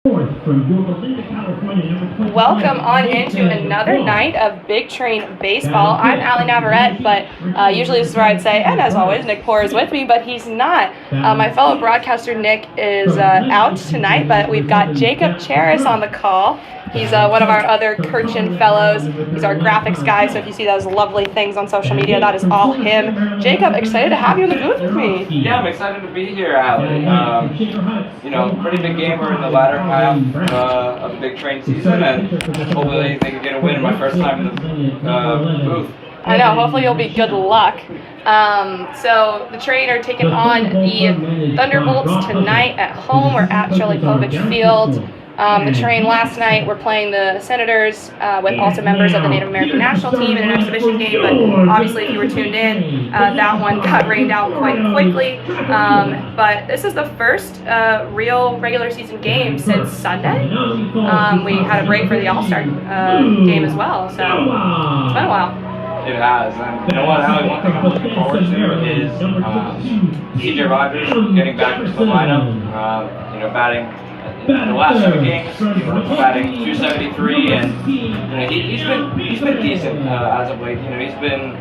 Welcome on into another night of Big Train Baseball. I'm Allie Navarrete, but usually this is where I'd say, and as always, Nick Poor is with me, but he's not. My fellow broadcaster Nick is out tonight, but we've got Jacob Charis on the call. He's one of our other Kirchen fellows. He's our graphics guy, so if you see those lovely things on social media, that is all him. Jacob, excited to have you in the booth with me. Yeah, I'm excited to be here, Allie. Pretty big game. We're in the latter half of the Big Train season, and hopefully they can get a win in my first time in the booth. I know, hopefully you'll be good luck. So the Train are taking on the Thunderbolts tonight at home. We're at Shirley Povich Field. The Train last night were playing the Senators with also members of the Native American national team in an exhibition game, but obviously if you were tuned in, that one got rained out quite quickly. But this is the first real regular season game since Sunday. We had a break for the All-Star game as well, so it's been a while. It has, and you know what, Allie, one thing I'm looking forward to is TJ Rogers getting back into the lineup, batting in the last 2 games, batting .273, and he's been decent as of late. He's been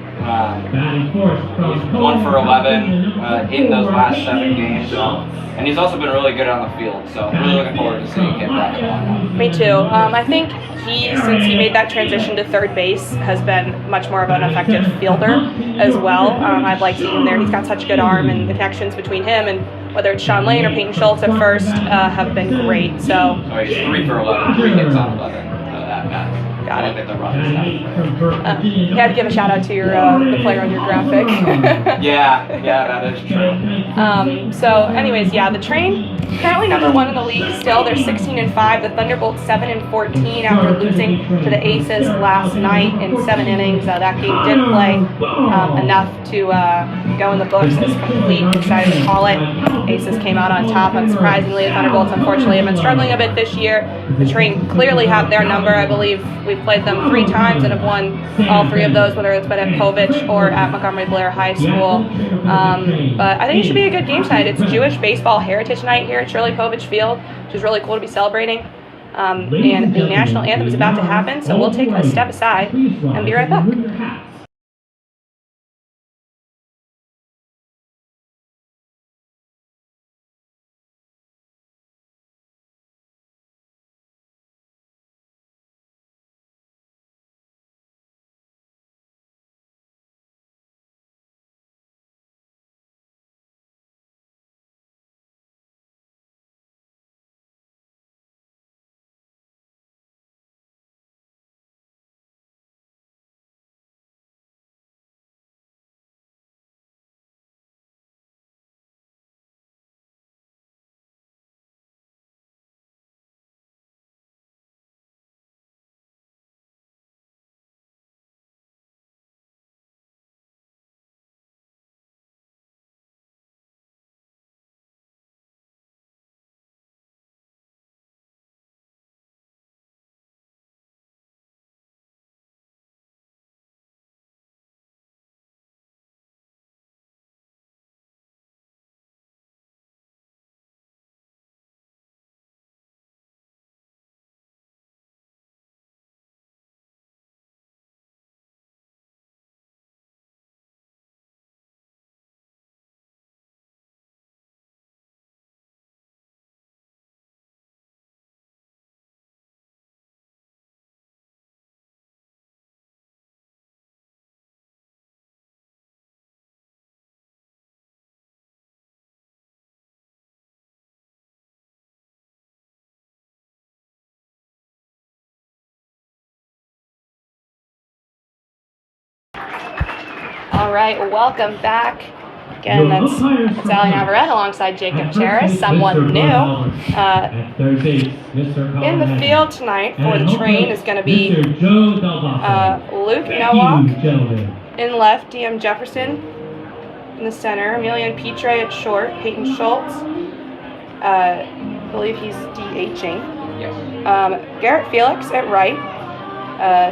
he's 1 for 11 in those last 7 games, and he's also been really good on the field. So I'm really looking forward to seeing him back in the lineup. Me too. I think since he made that transition to third base, has been much more of an effective fielder as well. I've liked seeing him there. He's got such a good arm, and the connections between him and whether it's Sean Lane or Peyton Schultz at first have been great. So he's 3 for 11, 3 hits on 11 at bats. Got it. You had to give a shout out to your the player on your graphic. yeah, that is true. So anyways, yeah, the Train currently number 1 in the league still. They're 16-5. The Thunderbolts 7-14 after losing to the Aces last night in 7 innings. That game did play enough to go in the books as complete. Excited to call it. Aces came out on top. Unsurprisingly, the Thunderbolts unfortunately have been struggling a bit this year. The Train clearly have their number. I believe we've played them 3 times and have won all 3 of those, whether it's been at Povich or at Montgomery Blair High School. But I think it should be a good game tonight. It's Jewish Baseball Heritage Night here at Shirley Povich Field, which is really cool to be celebrating. And the national anthem is about to happen, so we'll take a step aside and be right back. All right, welcome back. Again, that's Allie Navarrete alongside Jacob Charis, someone new. In the field tonight for the Train is going to be Luke Nowak in left, DM Jefferson in the center, Emilian Petre at short, Peyton Schultz, I believe he's DHing. Yes. Garrett Felix at right,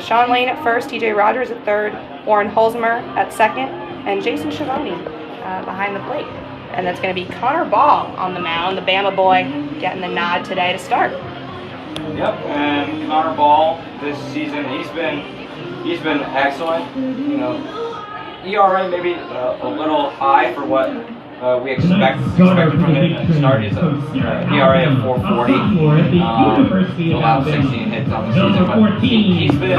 Sean Lane at first, TJ Rogers at third, Warren Holzmer at second, and Jason Schiavone behind the plate. And that's going to be Connor Ball on the mound, the Bama boy, getting the nod today to start. Yep, and Connor Ball this season, he's been excellent. You know, ERA maybe a little high for what we expected from him at the start. He's a ERA of 4.40, allowed 16 hits on the season, but he's been good.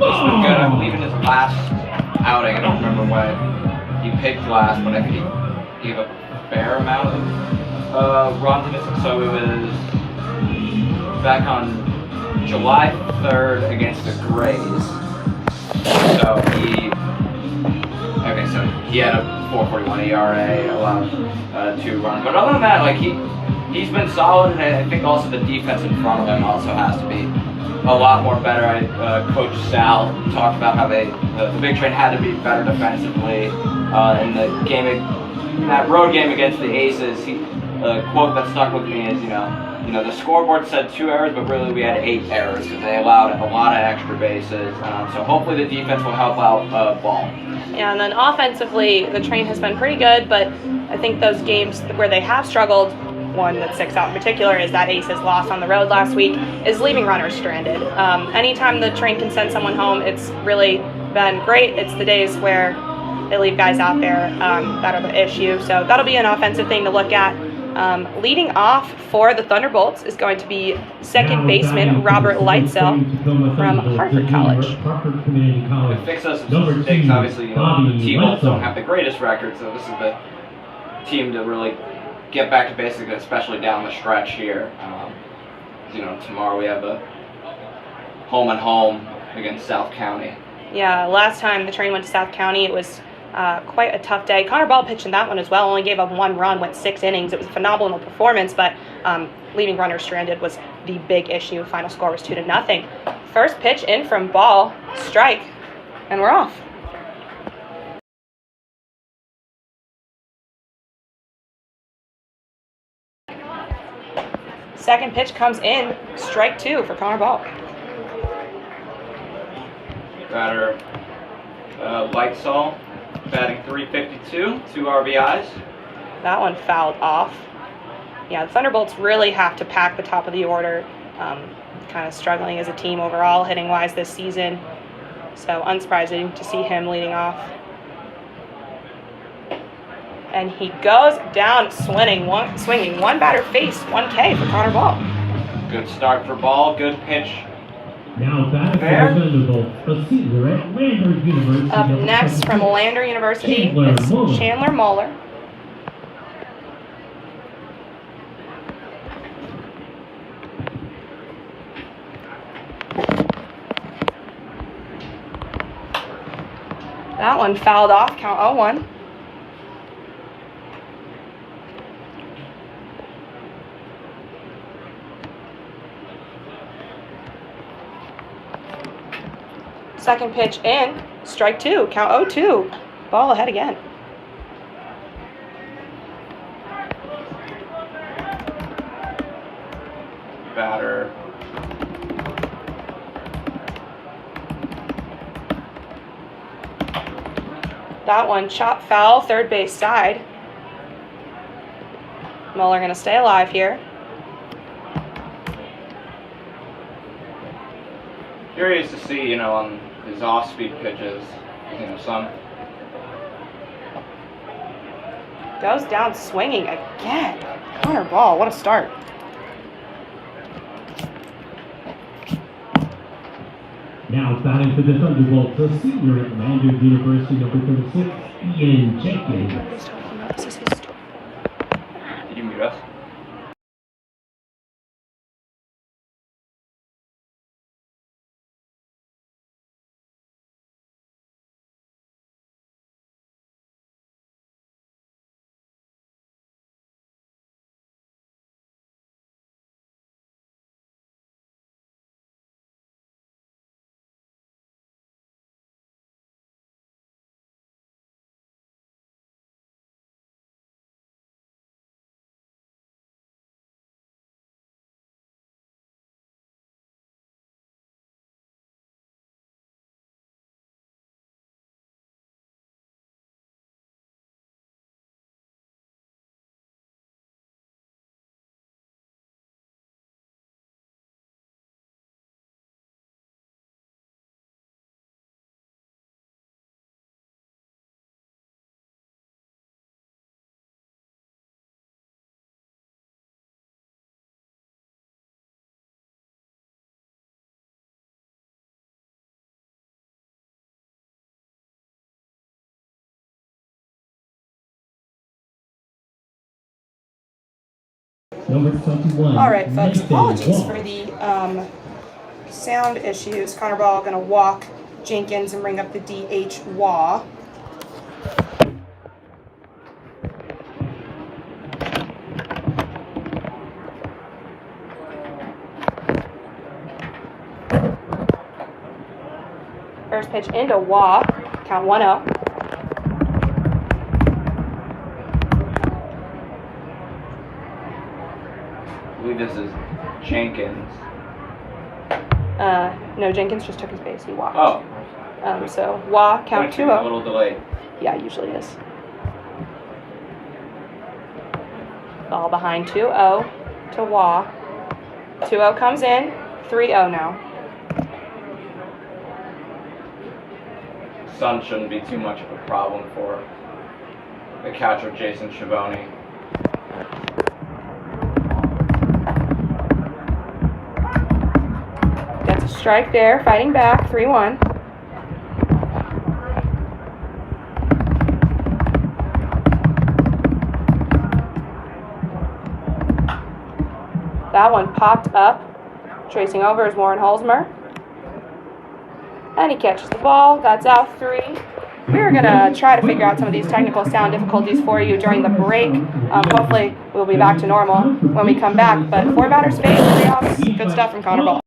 I believe in his last outing, I don't remember when he pitched last, but I think he gave a fair amount of runs in it. So it was back on July 3rd against the Grays. So he had a 4.41 ERA, allowed 2 runs. But other than that, like he's been solid, and I think also the defense in front of him also has to be a lot more better. Coach Sal talked about how the Big Train had to be better defensively in the game, that road game against the Aces. The quote that stuck with me is, you know, the scoreboard said 2 errors, but really we had 8 errors because they allowed a lot of extra bases. So hopefully the defense will help out Ball. Yeah, and then offensively, the Train has been pretty good, but I think those games where they have struggled, one that sticks out in particular is that Aces loss on the road last week, is leaving runners stranded. Anytime the Train can send someone home, it's really been great. It's the days where they leave guys out there that are the issue. So that'll be an offensive thing to look at. Leading off for the Thunderbolts is going to be second baseman Robert Lightsell from Hartford College. To fix us some mistakes, obviously, the TBOLTS don't have the greatest record, so this is the team to really get back to basics, especially down the stretch here. Tomorrow we have a home and home against South County. Yeah, last time the Train went to South County, it was quite a tough day. Connor Ball pitched in that one as well, only gave up 1 run, went 6 innings. It was a phenomenal performance, but leaving runners stranded was the big issue. Final score was 2-0. First pitch in from Ball, strike, and we're off. Second pitch comes in, strike 2 for Connor Ball. Batter Lightsall, batting .352, 2 RBIs. That one fouled off. Yeah, the Thunderbolts really have to pack the top of the order. Kind of struggling as a team overall, hitting-wise this season. So unsurprising to see him leading off. And he goes down swinging. One batter face, 1K for Connor Ball. Good start for Ball, good pitch. Now back there. Up next from Lander University is Chandler Muller. That one fouled off, count 0-1. Second pitch in, strike 2, count 0-2. Ball ahead again. Batter That one chop foul, third base side. Muller going to stay alive here. Curious to see, on his off-speed pitches, some. Goes down swinging again. Connor Ball, what a start. Now batting for the Thunderbolts, the senior at Lander University, number 36, Ian Jenkins. Did you mute us? Number 21. All right, folks, Nathan apologies Wall. for the sound issues. Connor Ball going to walk Jenkins and bring up the DH Waugh. First pitch into Waugh, count 1-0. I believe this is Jenkins. No, Jenkins just took his base. He walked. Oh. So Waugh, count Might be a 2-0. little delayed. Yeah, it usually is. Ball behind 2-0 to Waugh. 2-0 comes in. 3-0 now. Sun shouldn't be too much of a problem for the catcher, Jason Schiavone. Gets a strike there, fighting back, 3-1. That one popped up. Tracing over is Warren Holzmer. And he catches the ball. That's out 3. We're going to try to figure out some of these technical sound difficulties for you during the break. Hopefully, we'll be back to normal when we come back. But 4-batter space, 3 outs. Good stuff from Connor Ball.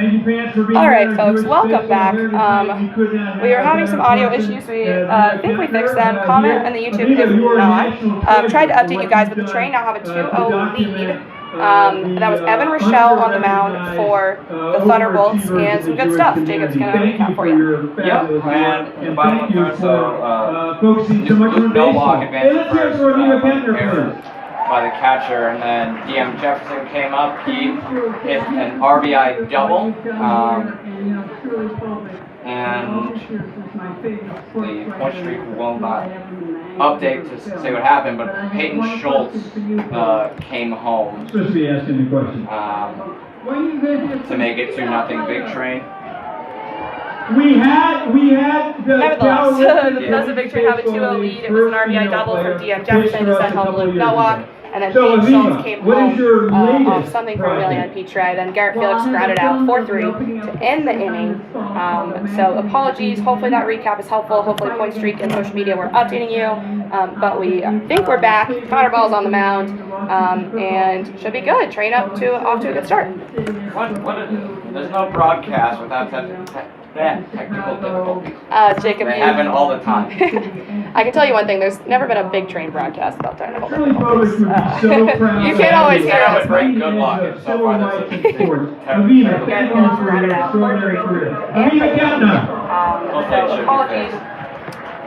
All right, folks, welcome back. We are having some audio issues. We think we fixed them. Comment on the YouTube if not. Tried to update you guys, but the train now have a 2-0 lead. That was Evan Rochelle on the mound for the Thunderbolts, and some good stuff. Jacob's going to recap for you. Yep, and in the bottom of the third, so Luke Novak advanced first error by the catcher, and then DM Jefferson came up. He hit an RBI double, and the point streak will not update to say what happened, but Peyton Schultz came home to make it 2-0 Big Train. Nevertheless, because the Big Train have a 2-0 lead, it was an RBI double from DM Jefferson to send home Luke Novak. And then Peyton Schultz came home off something from Emilion Petri. Then Garrett Felix grounded out 4-3 to end the inning. So apologies. Hopefully that recap is helpful. Hopefully Point Streak and social media were updating you. But we think we're back. Connor Ball's on the mound. And should be good. Train off to a good start. There's no broadcast without technical difficulties. Jacob, they happen all the time. I can tell you one thing, there's never been a Big Train broadcast without technical difficulties. You can't always hear us. Bring good luck. So far, that's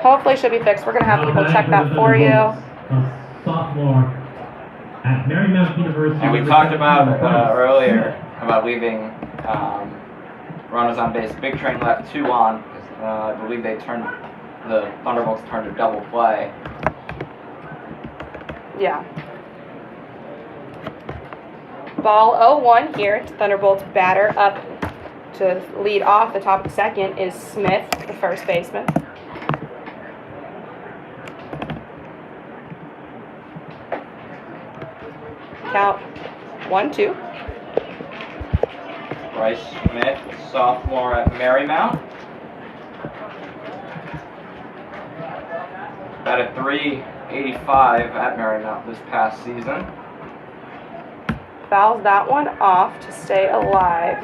Hopefully it should be fixed. We're going to have people check that for you. Sophomore at Marymount University. And we talked about earlier about leaving runners on base. Big Train left 2 on. I believe the Thunderbolts turned a double play. Yeah. Ball 0-1 here. Thunderbolts batter up to lead off the top of the second is Smith, the first baseman. Count 1-2. Bryce Smith, sophomore at Marymount. Batted .385 at Marymount this past season. Fouls that one off to stay alive.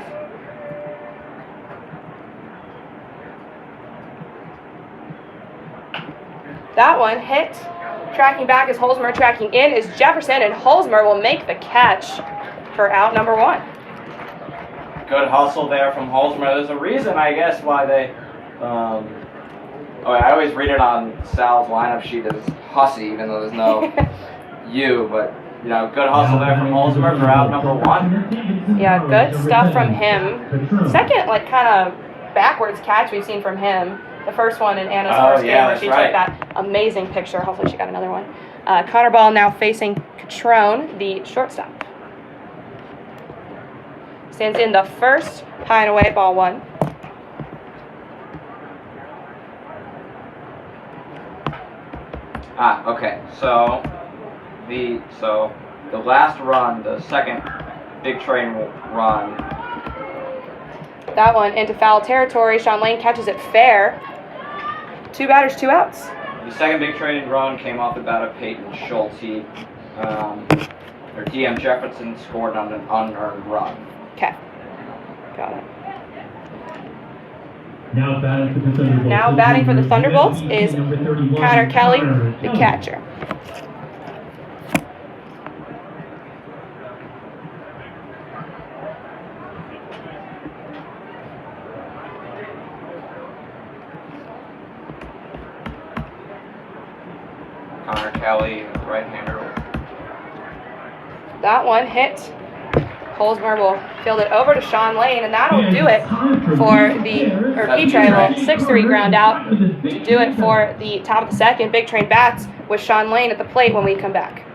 That one hit. Tracking back is Holzmer. Tracking in is Jefferson, and Holzmer will make the catch for out number 1. Good hustle there from Holzmer. There's a reason, I guess, why they... I always read it on Sal's lineup sheet as Hussey, even though there's no U, but, you know, good hustle there from Holzmer for out number 1. Yeah, good stuff from him. Second, kind of backwards catch we've seen from him. The first one in Anna's first game where she took that amazing picture. Hopefully she got another one. Connor Ball now facing Catrone, the shortstop. Stands in the first, high and away, ball 1. Okay. So the last run, the second Big Train run. That one into foul territory. Sean Lane catches it fair. 2 batters, 2 outs. The second Big Train run came off the bat of Peyton Schultz. DM Jefferson scored on an unearned run. Okay. Got it. Now batting for the Thunderbolts is Connor Kelly, the catcher. Connor Kelly, right-hander. That one hit. Holzmer will field it over to Sean Lane, and that'll do it for Petri will 6-3 ground out to do it for the top of the second. Big Train bats with Sean Lane at the plate when we come back.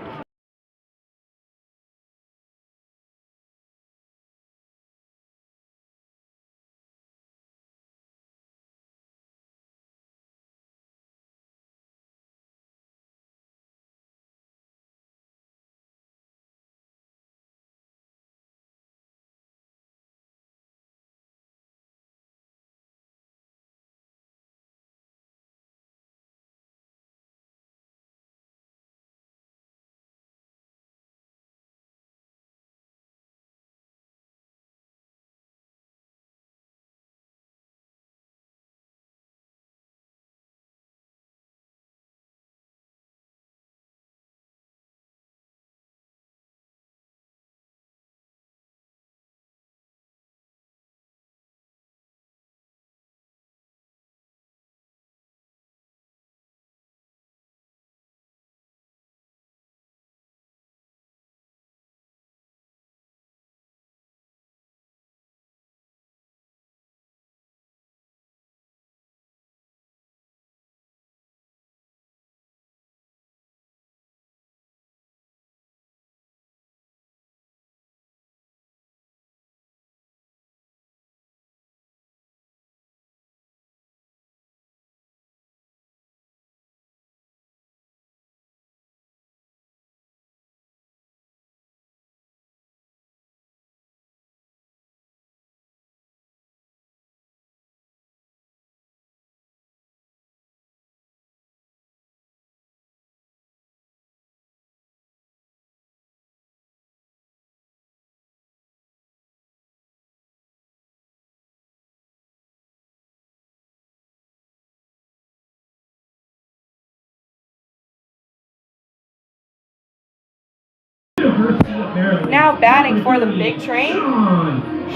Now batting for the Big Train,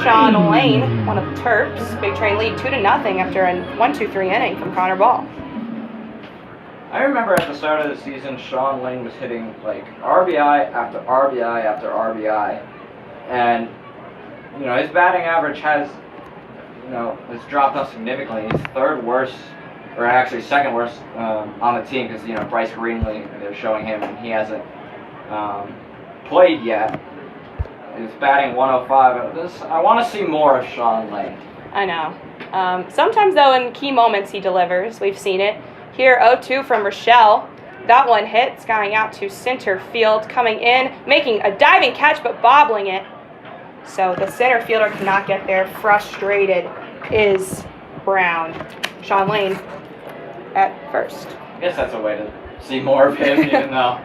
Sean Lane, one of the Terps. Big Train lead 2-0 after a 1-2-3 inning from Connor Ball. I remember at the start of the season, Sean Lane was hitting like RBI after RBI after RBI, and you know his batting average has dropped off significantly. He's third worst, or actually second worst on the team because Bryce Greenlee, they're showing him, and he hasn't played yet. He's batting 105. I want to see more of Sean Lane. I know. Sometimes though, in key moments, he delivers. We've seen it. Here, 0-2 from Rochelle. That one hit, skying out to center field, coming in, making a diving catch, but bobbling it. So the center fielder cannot get there. Frustrated is Brown. Sean Lane at first. I guess that's a way to see more of him, even though.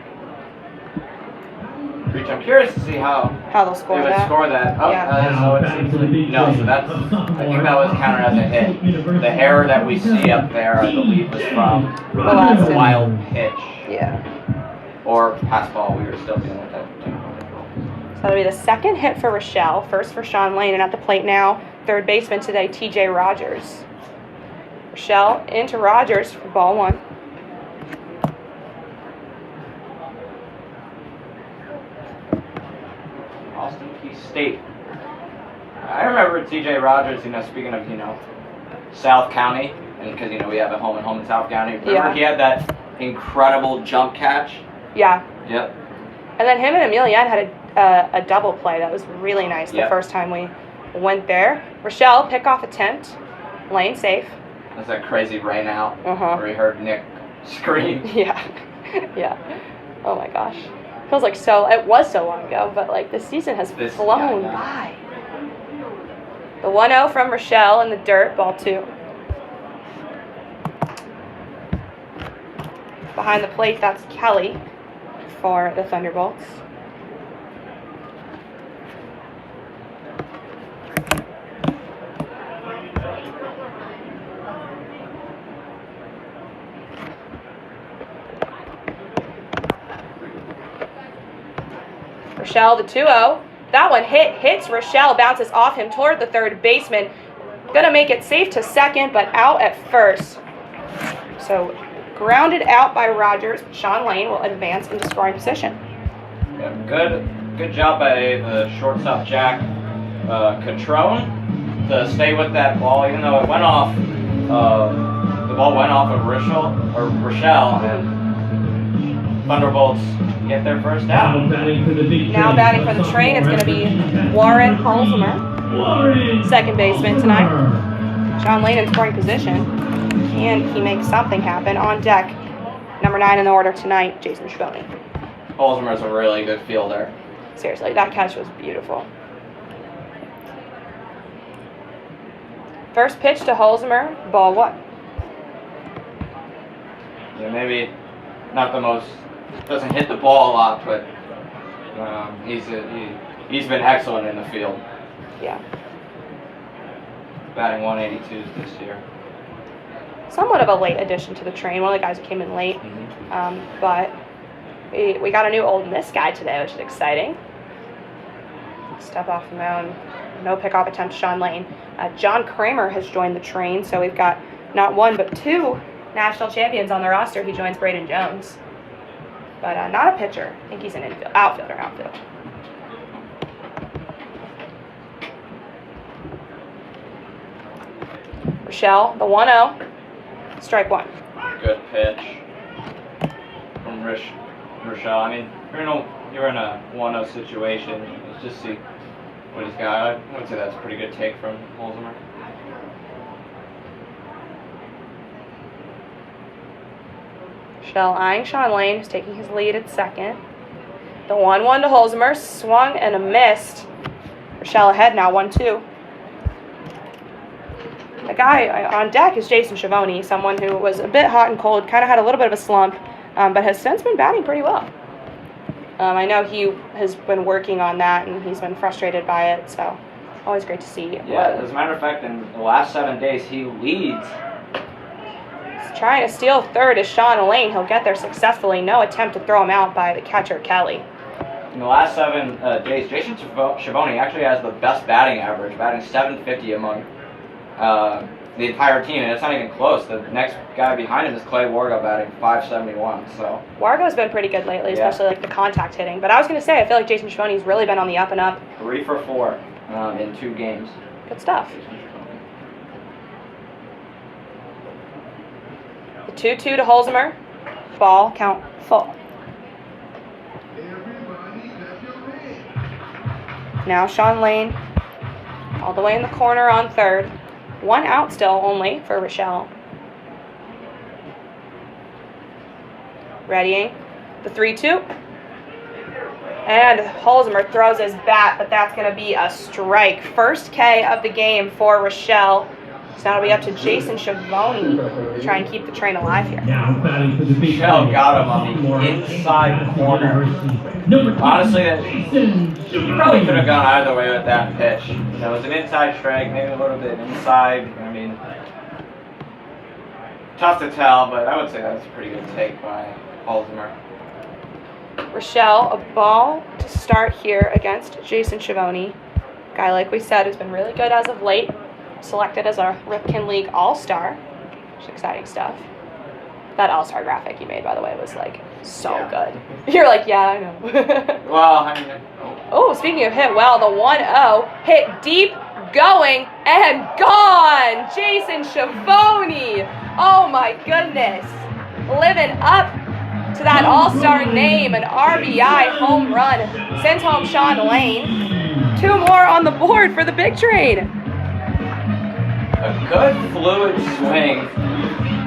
I'm curious to see how they'll score they would that. score that. Oh, Yeah. so it seems like, so that's, I think that was counted as a hit. The error that we see up there, I believe, was from last a wild pitch. Yeah. Or pass ball, we were still dealing with that. So that'll be the second hit for Rochelle, first for Sean Lane, and at the plate now, third baseman today, TJ Rogers. Rochelle into Rogers for ball one. Austin Peay State. I remember TJ Rogers, speaking of, South County, and because, we have a home in South County. Remember he had that incredible jump catch? Yeah. Yep. And then him and Emilian had a double play that was really nice the first time we went there. Rochelle, pickoff attempt. Lane safe. That's that crazy rain out Uh-huh. where he heard Nick scream. Yeah. Yeah. Oh my gosh. Feels like it was so long ago, but like the season has flown by. The 1-0 from Rochelle in the dirt, ball two. Behind the plate, that's Kelly for the Thunderbolts. Rochelle, the 2-0. That one hits Rochelle, bounces off him toward the third baseman. Gonna make it safe to second, but out at first. So grounded out by Rogers. Sean Lane will advance into scoring position. Yeah, good job by the shortstop Jack Catrone to stay with that ball, even though it went off. The ball went off of Rochelle, and Thunderbolts get their first out. Now batting for the Train, it's going to be Warren Holzheimer, second baseman tonight. Sean Lane in scoring position, and he makes something happen on deck. Number 9 in the order tonight, Jason Schvoni. Holzheimer's a really good fielder. Seriously, that catch was beautiful. First pitch to Holzheimer, ball one. Yeah, maybe not the most, doesn't hit the ball a lot, but he's been excellent in the field. Yeah. Batting 182 this year. Somewhat of a late addition to the Train, one of the guys who came in late. But we got a new Old Miss guy today, which is exciting. Step off the mound. No pickoff attempt to Sean Lane. John Kramer has joined the Train, so we've got not one but two national champions on the roster. He joins Braden Jones. But not a pitcher. I think he's an outfielder. Rochelle, the 1-0. Strike one. Good pitch from Rochelle. I mean, you're in a 1-0 situation. Let's just see what he's got. I would say that's a pretty good take from Holzheimer. Rochelle eyeing Sean Lane, who's taking his lead at second. The 1-1 to Holzheimer, swung and a missed. Rochelle ahead now, 1-2. The guy on deck is Jason Schvoni, someone who was a bit hot and cold, kind of had a little bit of a slump, but has since been batting pretty well. I know he has been working on that, and he's been frustrated by it, so always great to see. Yeah, as a matter of fact, in the last 7 days, he leads. He's trying to steal third is Sean Lane. He'll get there successfully. No attempt to throw him out by the catcher, Kelly. in the last 7 days, Jason Schiavone actually has the best batting average, batting .750 among the entire team, and it's not even close. The next guy behind him is Clay Wargo, batting .571. So Wargo's been pretty good lately, especially like the contact hitting. But I was going to say, I feel like Jason Schiavone's really been on the up and up. 3 for 4 in 2 games. Good stuff. The 2-2 to Holzheimer. Ball count full. Now Sean Lane, all the way in the corner on third. 1 out still only for Rochelle. Readying the 3-2. And Holzheimer throws his bat, but that's going to be a strike. First K of the game for Rochelle. So now it'll be up to Jason Schiavone to try and keep the train alive here. Rochelle got him on the inside corner. Honestly, you probably could have gone either way with that pitch. You know, it was an inside strike, maybe a little bit inside. I mean, tough to tell, but I would say that's a pretty good take by Holzheimer. Rochelle, a ball to start here against Jason Schiavone. Guy, like we said, has been really good as of late. Selected as a Ripken League All-Star. Which is exciting stuff. That All-Star graphic you made, by the way, was like so good. You're like, yeah, I know. Well, I mean, oh, speaking of hit well, the 1-0 hit deep, going, and gone! Jason Schiavone! Oh my goodness. Living up to that All-Star name, an RBI home run. Sends home Sean Lane. 2 more on the board for the big train. a good fluid swing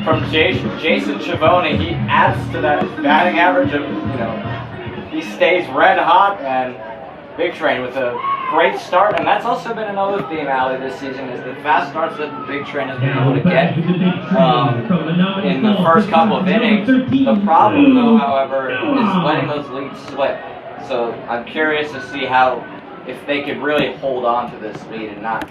from Jason Schiavone. He adds to that batting average of, he stays red hot, and Big Train with a great start. And that's also been another theme, Allie, this season, is the fast starts that the Big Train has been able to get in the first couple of innings. The problem, though, however, is letting those leads slip. So I'm curious to see if they could really hold on to this lead and not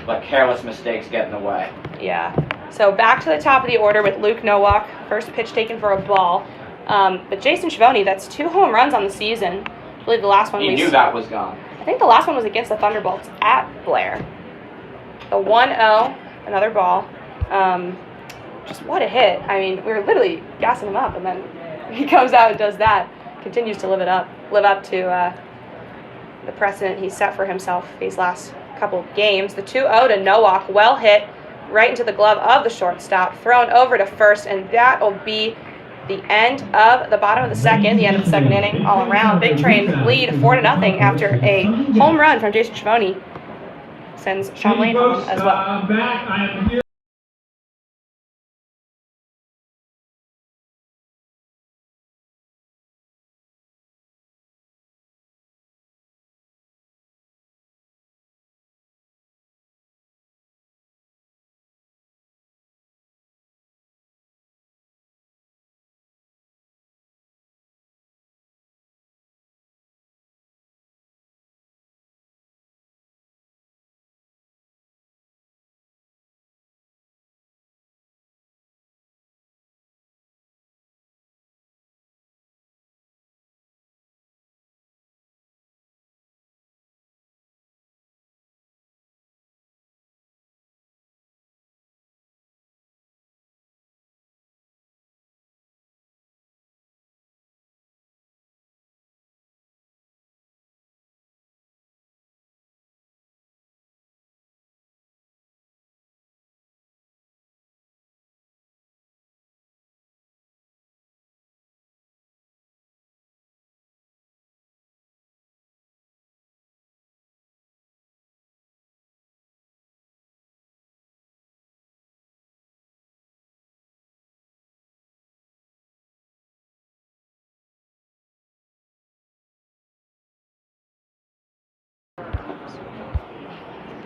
let careless mistakes get in the way. Yeah. So back to the top of the order with Luke Nowak. First pitch taken for a ball. But Jason Schiavone, that's 2 home runs on the season. I believe the last one He knew that was gone. I think the last one was against the Thunderbolts at Blair. The 1-0, another ball. Just what a hit. I mean, we were literally gassing him up, and then he comes out and does that. Continues to live up to the precedent he set for himself these last couple of games. The 2-0 to Nowak, well hit, right into the glove of the shortstop, thrown over to first, and that will be the end of the bottom of the second, the end of the second inning all around. Big Train lead 4-0 after a home run from Jason Schiavone. Sends Sean Lane home as well.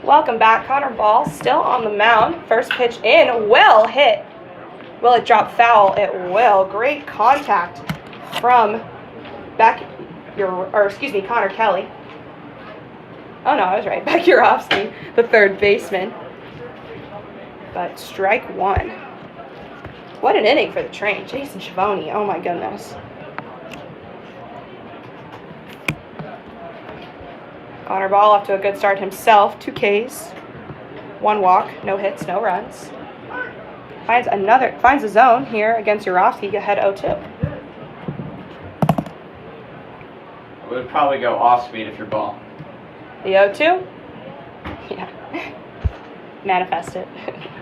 Welcome back. Connor Ball still on the mound. First pitch in, will hit. Will it drop foul? It will. Great contact from Connor Kelly. Oh no, I was right. Beck Urovsky, the third baseman. But strike one. What an inning for the Train. Jason Schiavone, oh my goodness. Connor Ball off to a good start himself. 2 Ks, 1 walk, no hits, no runs. Finds a zone here against Urofsky, ahead 0-2. I would probably go off speed if you're Ball. The 0-2? Yeah. Manifest it.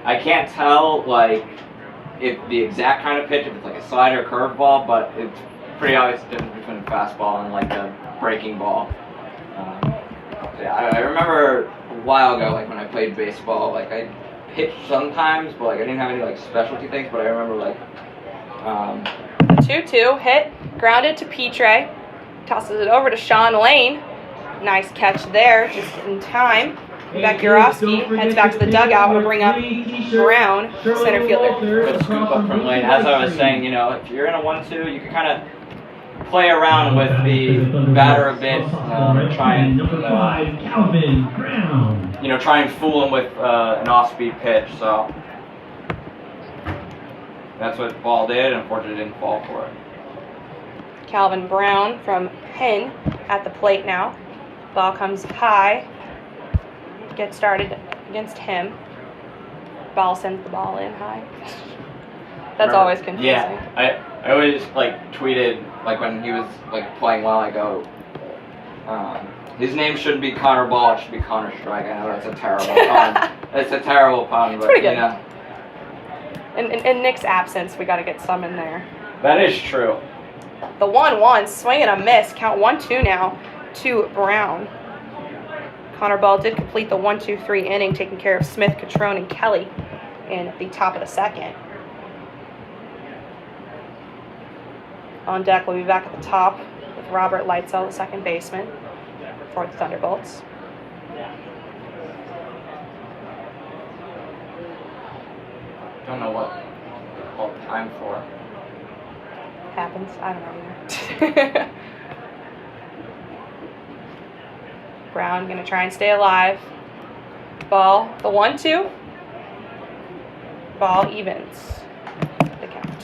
I can't tell, like, if the exact kind of pitch, if it's like a slider or curveball, but it's pretty obvious the difference between a fastball and like a breaking ball. Yeah, I remember a while ago, like when I played baseball, like I pitched sometimes, but like I didn't have any like specialty things. But I remember like 2-2 hit, grounded to Petre, tosses it over to Sean Lane. Nice catch there, just in time. Back Urofsky heads back to the dugout. We'll bring up Brown, center fielder. Good scoop up from Lane. As I was saying, you know, if you're in a 1-2, you can kind of play around with the batter a bit, try and try and fool him with an off-speed pitch. So that's what Ball did. Unfortunately, didn't fall for it. Calvin Brown from Penn at the plate now. Ball comes high. Get started against him. Ball sends the ball in high. That's always confusing. Yeah, I always like tweeted like when he was like playing well. I go, his name shouldn't be Connor Ball. It should be Connor Strike. I know that's a terrible pun. It's a terrible pun, but pretty good. You know. In Nick's absence, we got to get some in there. That is true. The 1-1, swing and a miss. Count 1-2 now to Brown. Connor Ball did complete the 1-2-3 inning, taking care of Smith, Catrone, and Kelly in the top of the second. On deck, we'll be back at the top with Robert Lightsell, the second baseman for the Thunderbolts. Don't know what they call time for. Happens. I don't know either. Brown going to try and stay alive. Ball, the 1-2. Ball evens the count.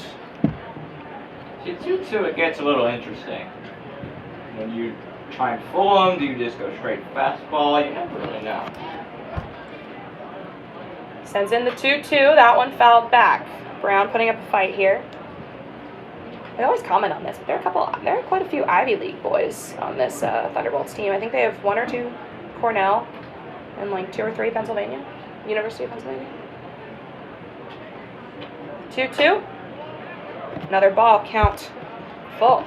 See, 2-2, it gets a little interesting. When you try and fool him, do you just go straight fastball? You never really know. Sends in the 2-2. That one fouled back. Brown putting up a fight here. I always comment on this, but there are quite a few Ivy League boys on this Thunderbolts team. I think they have 1 or 2 Cornell and like 2 or 3 Pennsylvania, University of Pennsylvania. 2-2. Another ball, count full.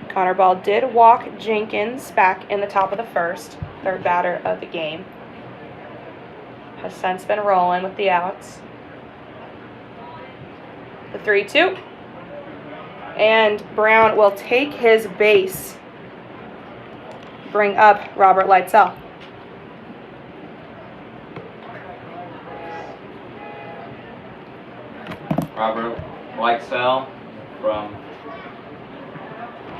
Connor Ball did walk Jenkins back in the top of the first, third batter of the game. Has since been rolling with the outs. The 3-2. And Brown will take his base. Bring up Robert Lightsell. Robert Lightsell from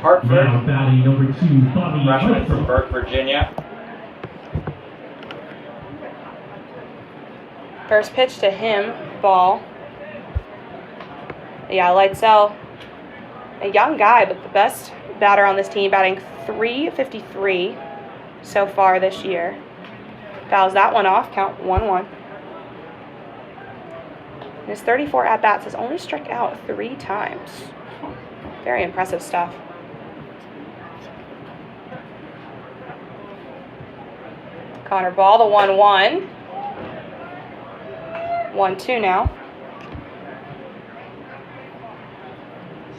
Hartford. Now batting number 2, Bobby Freshman from Lightsell. Burke, Virginia. First pitch to him, ball. Yeah, Lightsell, a young guy, but the best batter on this team, batting .353 so far this year. Fouls that one off, count 1-1. In his 34 at-bats has only struck out 3 times. Very impressive stuff. Connor Ball, the 1-1. 1-2 now.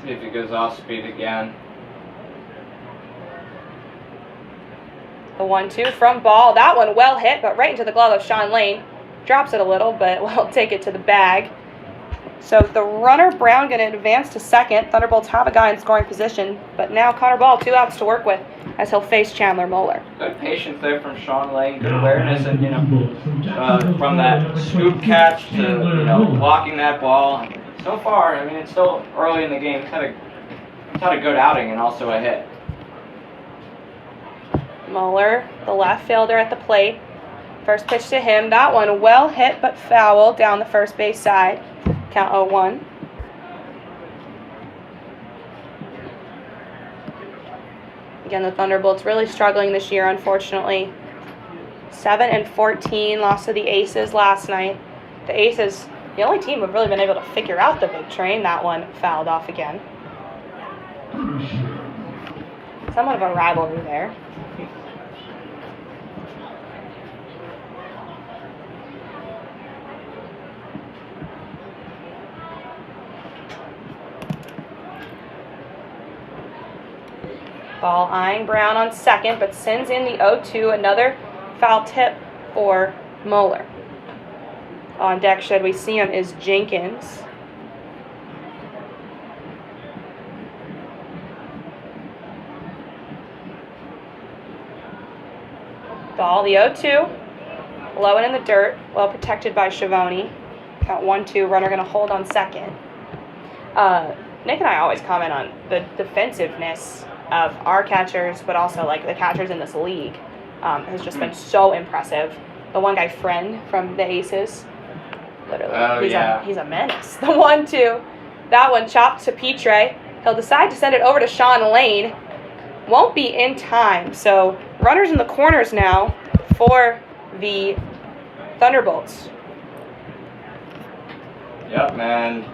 See if he goes off speed again. The 1-2 from Ball. That one well hit, but right into the glove of Sean Lane. Drops it a little, but will take it to the bag. So the runner, Brown, going to advance to second. Thunderbolts have a guy in scoring position, but now Connor Ball, 2 outs to work with as he'll face Chandler Moeller. Good patience there from Sean Lane. Good awareness, and from that scoop catch to blocking that ball. So far, I mean, it's still early in the game. He's had a good outing and also a hit. Moeller, the left fielder at the plate. First pitch to him. That one well hit but foul down the first base side. Count 0-1. Again, the Thunderbolts really struggling this year, unfortunately. 7-14, lost to the Aces last night. The Aces, the only team who've really been able to figure out the big train. That one fouled off again. Somewhat of a rivalry there. Ball eyeing Brown on second, but sends in the 0-2. Another foul tip for Moeller. On deck, should we see him, is Jenkins. Ball, the 0-2. Low and in the dirt, well protected by Schiavone. Count 1-2, runner going to hold on second. Nick and I always comment on the defensive-ness of our catchers, but also like the catchers in this league has just been so impressive. The one guy, Friend from the Aces, literally, he's a menace. The 1-2, that one chopped to Petre. He'll decide to send it over to Sean Lane. Won't be in time, so runners in the corners now for the Thunderbolts. Yep, man.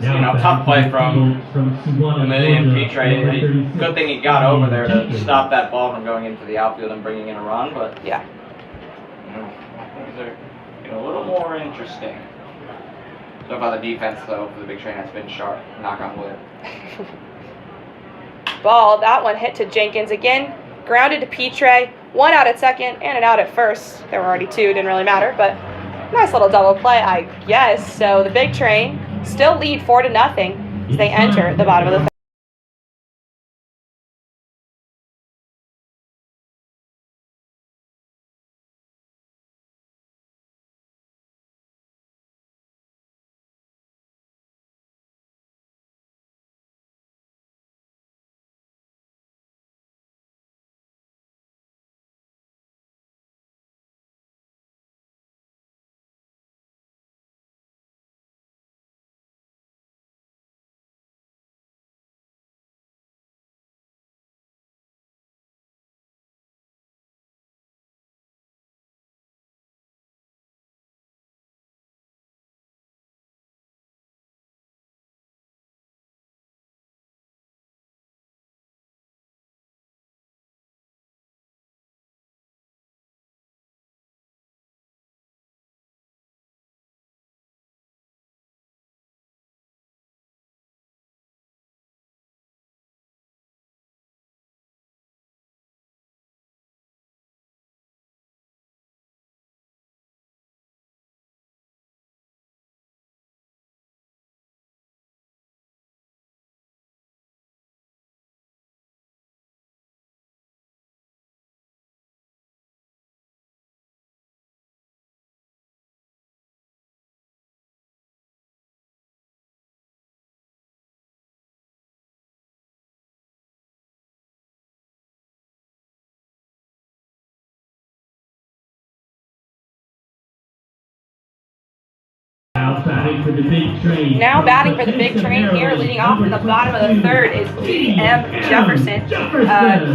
Tough play from Emilian Petre. Good thing he got over there to stop that ball from going into the outfield and bringing in a run, but yeah, things are getting a little more interesting. So far, the defense, though, for the big train has been sharp. Knock on wood. Ball, that one hit to Jenkins again, grounded to Petre. One out at second and an out at first. There were already two, didn't really matter, but nice little double play, I guess. So the big train still lead 4-0 as they enter the bottom of the Now batting for the big train here, leading off in the bottom of the third is D.M. Jefferson.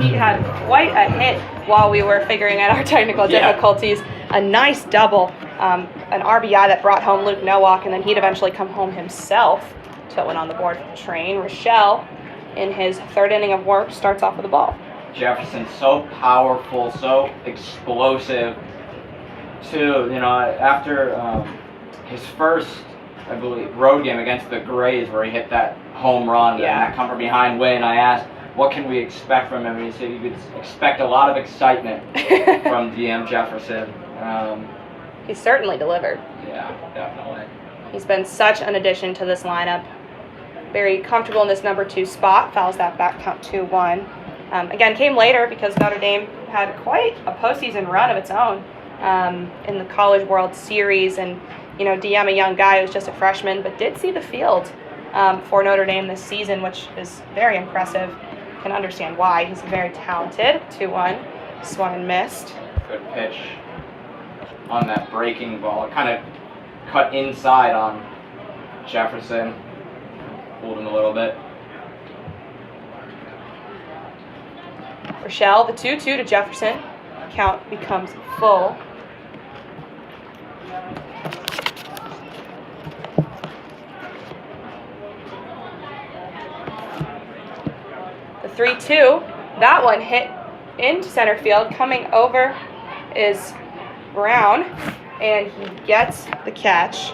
He had quite a hit while we were figuring out our technical difficulties. A nice double, an RBI that brought home Luke Nowak, and then he'd eventually come home himself to win on the board for the train. Rochelle, in his third inning of work, starts off with the ball. Jefferson, so powerful, so explosive, too. After his first, I believe, road game against the Grays where he hit that home run and that come from behind win, I asked, what can we expect from him? And he said you could expect a lot of excitement from DM Jefferson. He certainly delivered. Yeah, definitely. He's been such an addition to this lineup. Very comfortable in this number 2 spot. Fouls that back, count 2-1. Again, came later because Notre Dame had quite a postseason run of its own in the College World Series. And, DM, a young guy who's just a freshman, but did see the field for Notre Dame this season, which is very impressive. Can understand why. He's very talented. 2-1. Swung and missed. Good pitch on that breaking ball. It kind of cut inside on Jefferson. Pulled him a little bit. Rochelle, the 2-2 to Jefferson. Count becomes full. The 3-2, that one hit into center field. Coming over is Brown, and he gets the catch.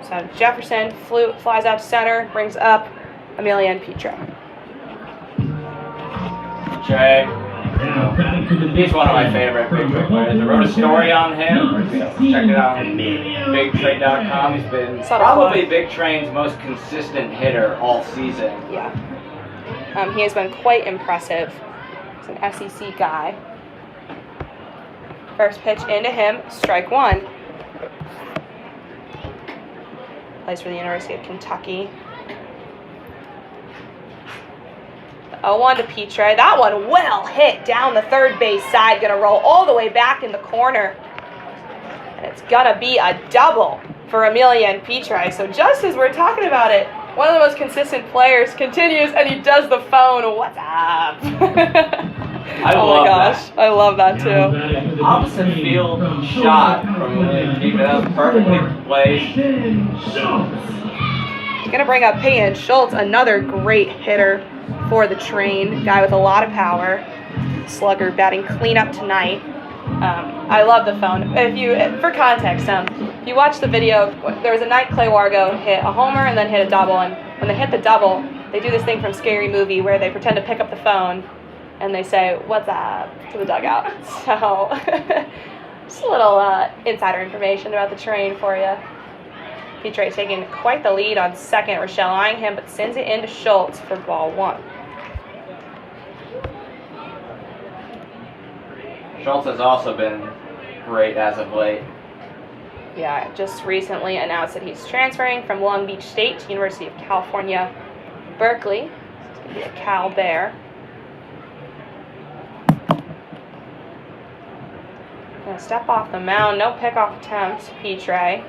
So Jefferson flies out to center, brings up Emilian Petre. Jay, he's one of my favorite big trade players. I wrote a story on him. Check it out on BigTrade.com. He's been probably Big Train's most consistent hitter all season. Yeah. He has been quite impressive. He's an SEC guy. First pitch into him, strike one. Plays for the University of Kentucky. The 0-1 to Petre. That one well hit down the third base side. Gonna roll all the way back in the corner. And it's gonna be a double for Emilian Petre. So just as we're talking about it, one of the most consistent players continues, and he does the phone. What's up? Oh my gosh, I love that too. Opposite field shot from Emilian Petre. That was perfectly placed. Gonna bring up Peyton Schultz, another great hitter for the Train. Guy with a lot of power. Slugger batting cleanup tonight. I love the phone. For context, if you watch the video, there was a night Clay Wargo hit a homer and then hit a double, and when they hit the double, they do this thing from Scary Movie where they pretend to pick up the phone and they say, "What's up?" to the dugout. So, just a little insider information about the Train for you. Petre taking quite the lead on second. Rochelle eyeing him, but sends it into Schultz for ball one. Schultz has also been great as of late. Yeah, just recently announced that he's transferring from Long Beach State to University of California, Berkeley. He's going to be a Cal Bear. Gonna step off the mound, no pickoff attempt, Petre.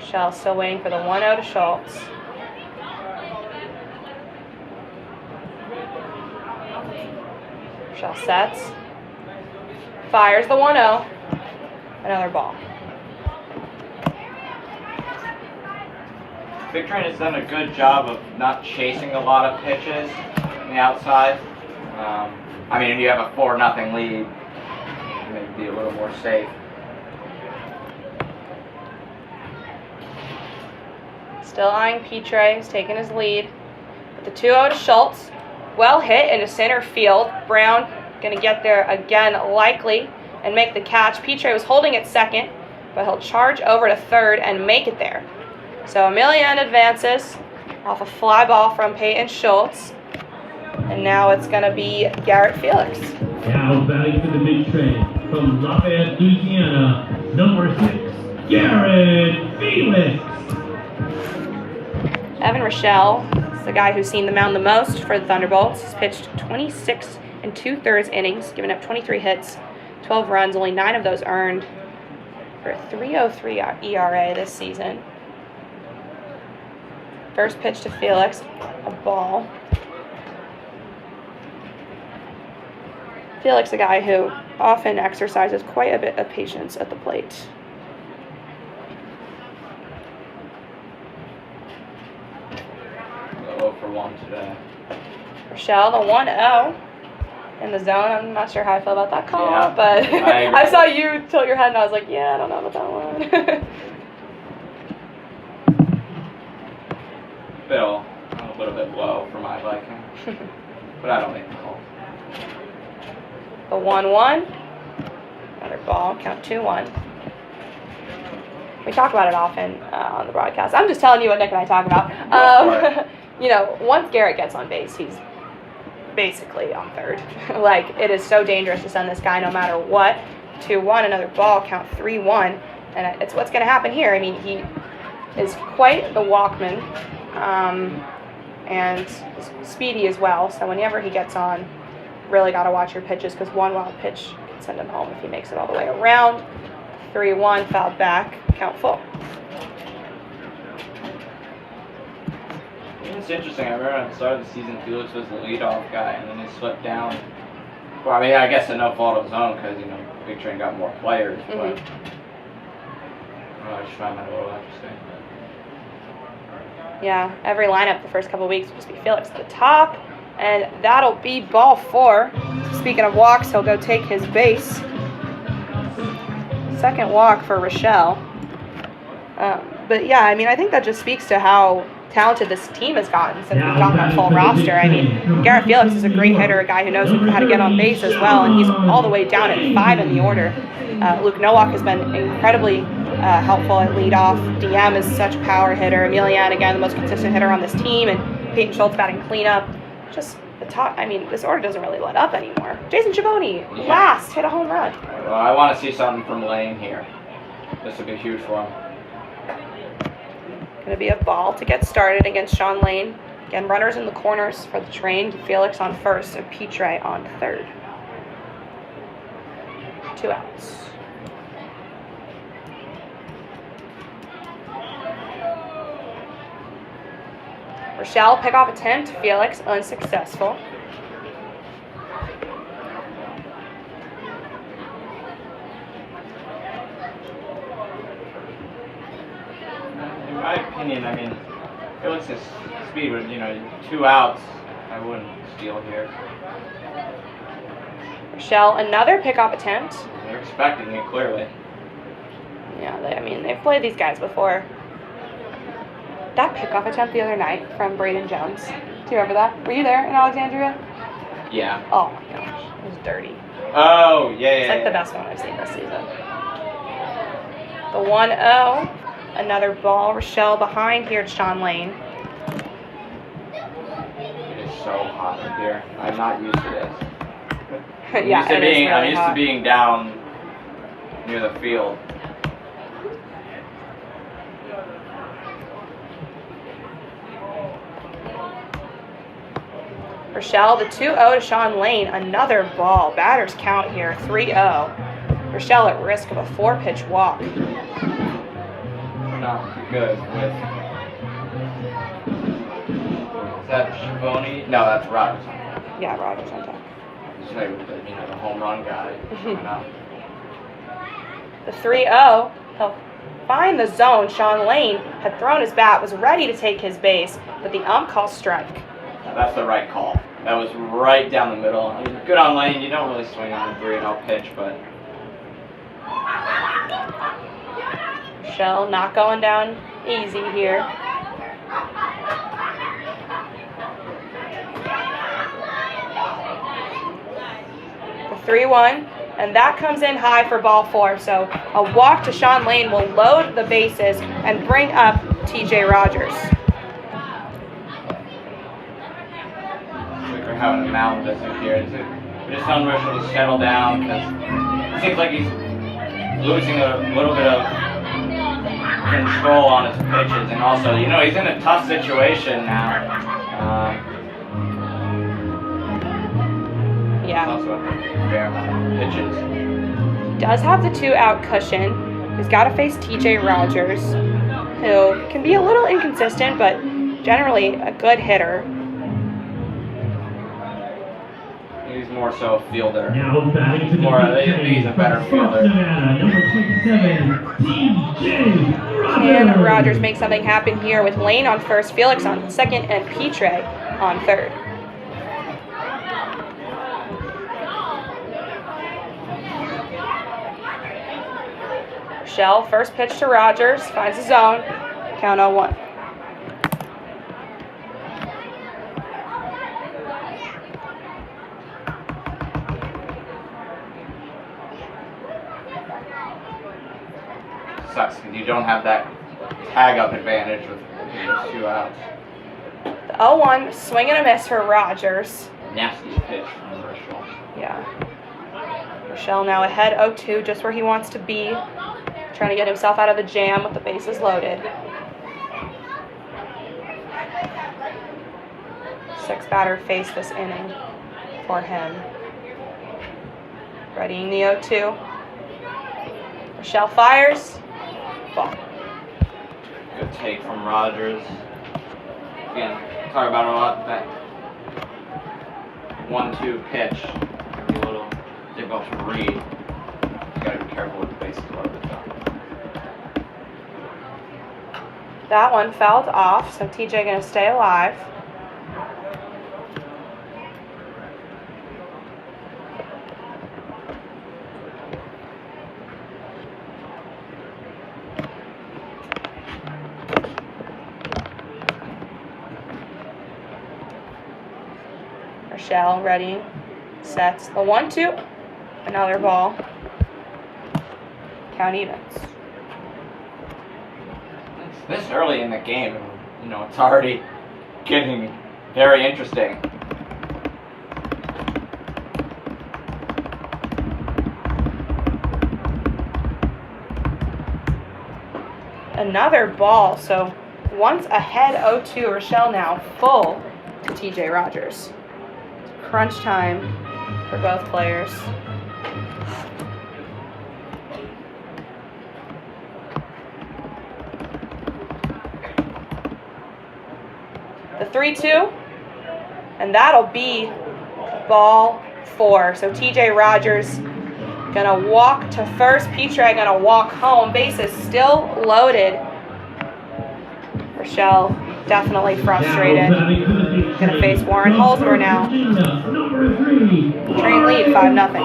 Shell still waiting for the 1-0 to Schultz. Shell sets. Fires the 1-0. Another ball. Big Train has done a good job of not chasing a lot of pitches on the outside. I mean, if you have a 4-0 lead, you may be a little more safe. Still eyeing Petre. He's taking his lead. With the 2-0 to Schultz. Well hit into center field. Brown going to get there again, likely, and make the catch. Petre was holding at second, but he'll charge over to third and make it there. So Emilian advances off a fly ball from Peyton Schultz. And now it's going to be Garrett Felix. Now batting for the Big Train from Lafayette, Louisiana, number 6, Garrett Felix. Evan Rochelle is the guy who's seen the mound the most for the Thunderbolts. He's pitched 26 2/3 innings, given up 23 hits, 12 runs, only 9 of those earned, for a 3.03 ERA this season. First pitch to Felix, a ball. Felix, a guy who often exercises quite a bit of patience at the plate. For 1 today. Rochelle, the 1-0 in the zone. I'm not sure how I feel about that call, Yeah, but I I saw you tilt your head and I was like, yeah, I don't know about that one. A little bit low for my liking, but I don't make the call. The 1-1. Another ball. Count 2-1. We talk about it often on the broadcast. I'm just telling you what Nick and I talk about. You know, once Garrett gets on base, he's basically on third. Like, it is so dangerous to send this guy no matter what. 2-1, another ball, count 3-1. And it's what's going to happen here. I mean, he is quite the walkman and speedy as well. So whenever he gets on, really got to watch your pitches, because one wild pitch can send him home if he makes it all the way around. 3-1, fouled back, count full. It's interesting. I remember at the start of the season, Felix was the leadoff guy, and then he slipped down. Well, I mean, I guess to no fault of his own, because, you know, Big Train got more players, but I just found that a little interesting. Yeah, every lineup the first couple weeks will just be Felix at the top, and that'll be ball 4. Speaking of walks, he'll go take his base. Second walk for Rochelle. But yeah, I mean, I think that just speaks to how talented this team has gotten since we've got that full roster. I mean, Garrett Felix is a great hitter, a guy who knows how to get on base as well, and he's all the way down at 5 in the order. Luke Nowak has been incredibly helpful at leadoff. DM is such a power hitter. Emilian, again, the most consistent hitter on this team, and Peyton Schultz batting cleanup. Just the top. I mean, this order doesn't really let up anymore. Jason Schiavone, last, hit a home run. Well, I want to see something from Lane here. This would be huge for him. Going to be a ball to get started against Sean Lane. Again, runners in the corners for the train. Felix on first and Petre on third. 2 outs. Rochelle, pickoff attempt. Felix, unsuccessful. In my opinion, I mean, Felix's speed would, you know, 2 outs, I wouldn't steal here. Rochelle, another pickoff attempt. They're expecting it, clearly. Yeah, they've played these guys before. That pickoff attempt the other night from Braden Jones. Do you remember that? Were you there in Alexandria? Yeah. Oh my gosh, it was dirty. Oh, yeah. It's like the best one I've seen this season. The 1-0. Another ball. Rochelle behind here at Sean Lane. It is so hot up here. I'm not used to this. I'm Yeah, used to it is being, really I'm used hot. to being down near the field. Rochelle, the 2-0 to Sean Lane. Another ball. Batters count here, 3-0. Rochelle at risk of a 4-pitch walk. Not good with. Is that Schiavone? No, that's Rogers. Yeah, Rogers on top. He's like, you know, the home run guy. Why not? The 3-0, he'll find the zone. Sean Lane had thrown his bat, was ready to take his base, but the ump calls strike. That's the right call. That was right down the middle. I mean, good on Lane. You don't really swing on a 3-0 pitch, but. Rochelle not going down easy here. The 3-1, and that comes in high for ball 4. So a walk to Sean Lane will load the bases and bring up TJ Rogers. Like we're having a mound visit here. We just don't really settle down because it seems like he's losing a little bit of control on his pitches, and also, you know, he's in a tough situation now. Yeah. Also a fair amount of pitches. He does have the 2-out cushion. He's got to face TJ Rogers, who can be a little inconsistent, but generally a good hitter. He's more so a fielder. Now batting to the He's a better fielder. Number 27, TJ Can Rogers make something happen here with Lane on first, Felix on second, and Petre on third? Rochelle, first pitch to Rogers, finds the zone, count 0-1. Sucks because you don't have that tag-up advantage with those 2 outs. The 0-1, swing and a miss for Rogers. Nasty pitch from Rochelle. Yeah. Rochelle now ahead 0-2, just where he wants to be. Trying to get himself out of the jam with the bases loaded. 6 batter face this inning for him. Readying the 0-2. Rochelle fires. Ball. Good take from Rogers. Again, talk about it a lot. That 1-2 pitch can be a little difficult to read. You gotta be careful with the bases loaded. That one fouled off, so TJ gonna stay alive. Rochelle ready, sets the 1-2, another ball. Count evens. This early in the game, you know, it's already getting very interesting. Another ball, so once ahead 0-2, Rochelle now full to TJ Rogers. Crunch time for both players. The 3-2, and that'll be ball 4. So TJ Rogers gonna walk to first, Petre gonna walk home. Bases still loaded. Rochelle definitely frustrated. Gonna face Warren Holzmer now. Train lead 5-0.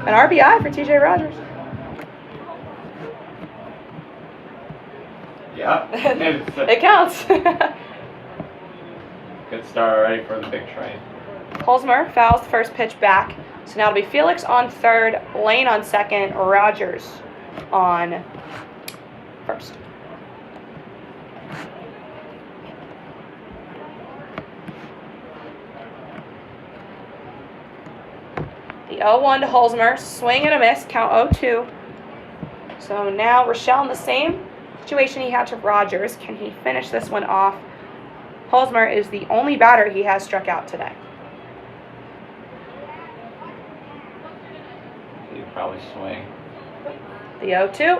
An RBI for TJ Rogers. Yeah. It counts. Good start already for the big train. Holzmer fouls the first pitch back. So now it'll be Felix on third, Lane on second, Rogers on first. The 0-1 to Holzmer, swing and a miss, count 0-2. So now Rochelle in the same situation he had to Rogers. Can he finish this one off? Holzmer is the only batter he has struck out today. He'd probably swing. The 0-2.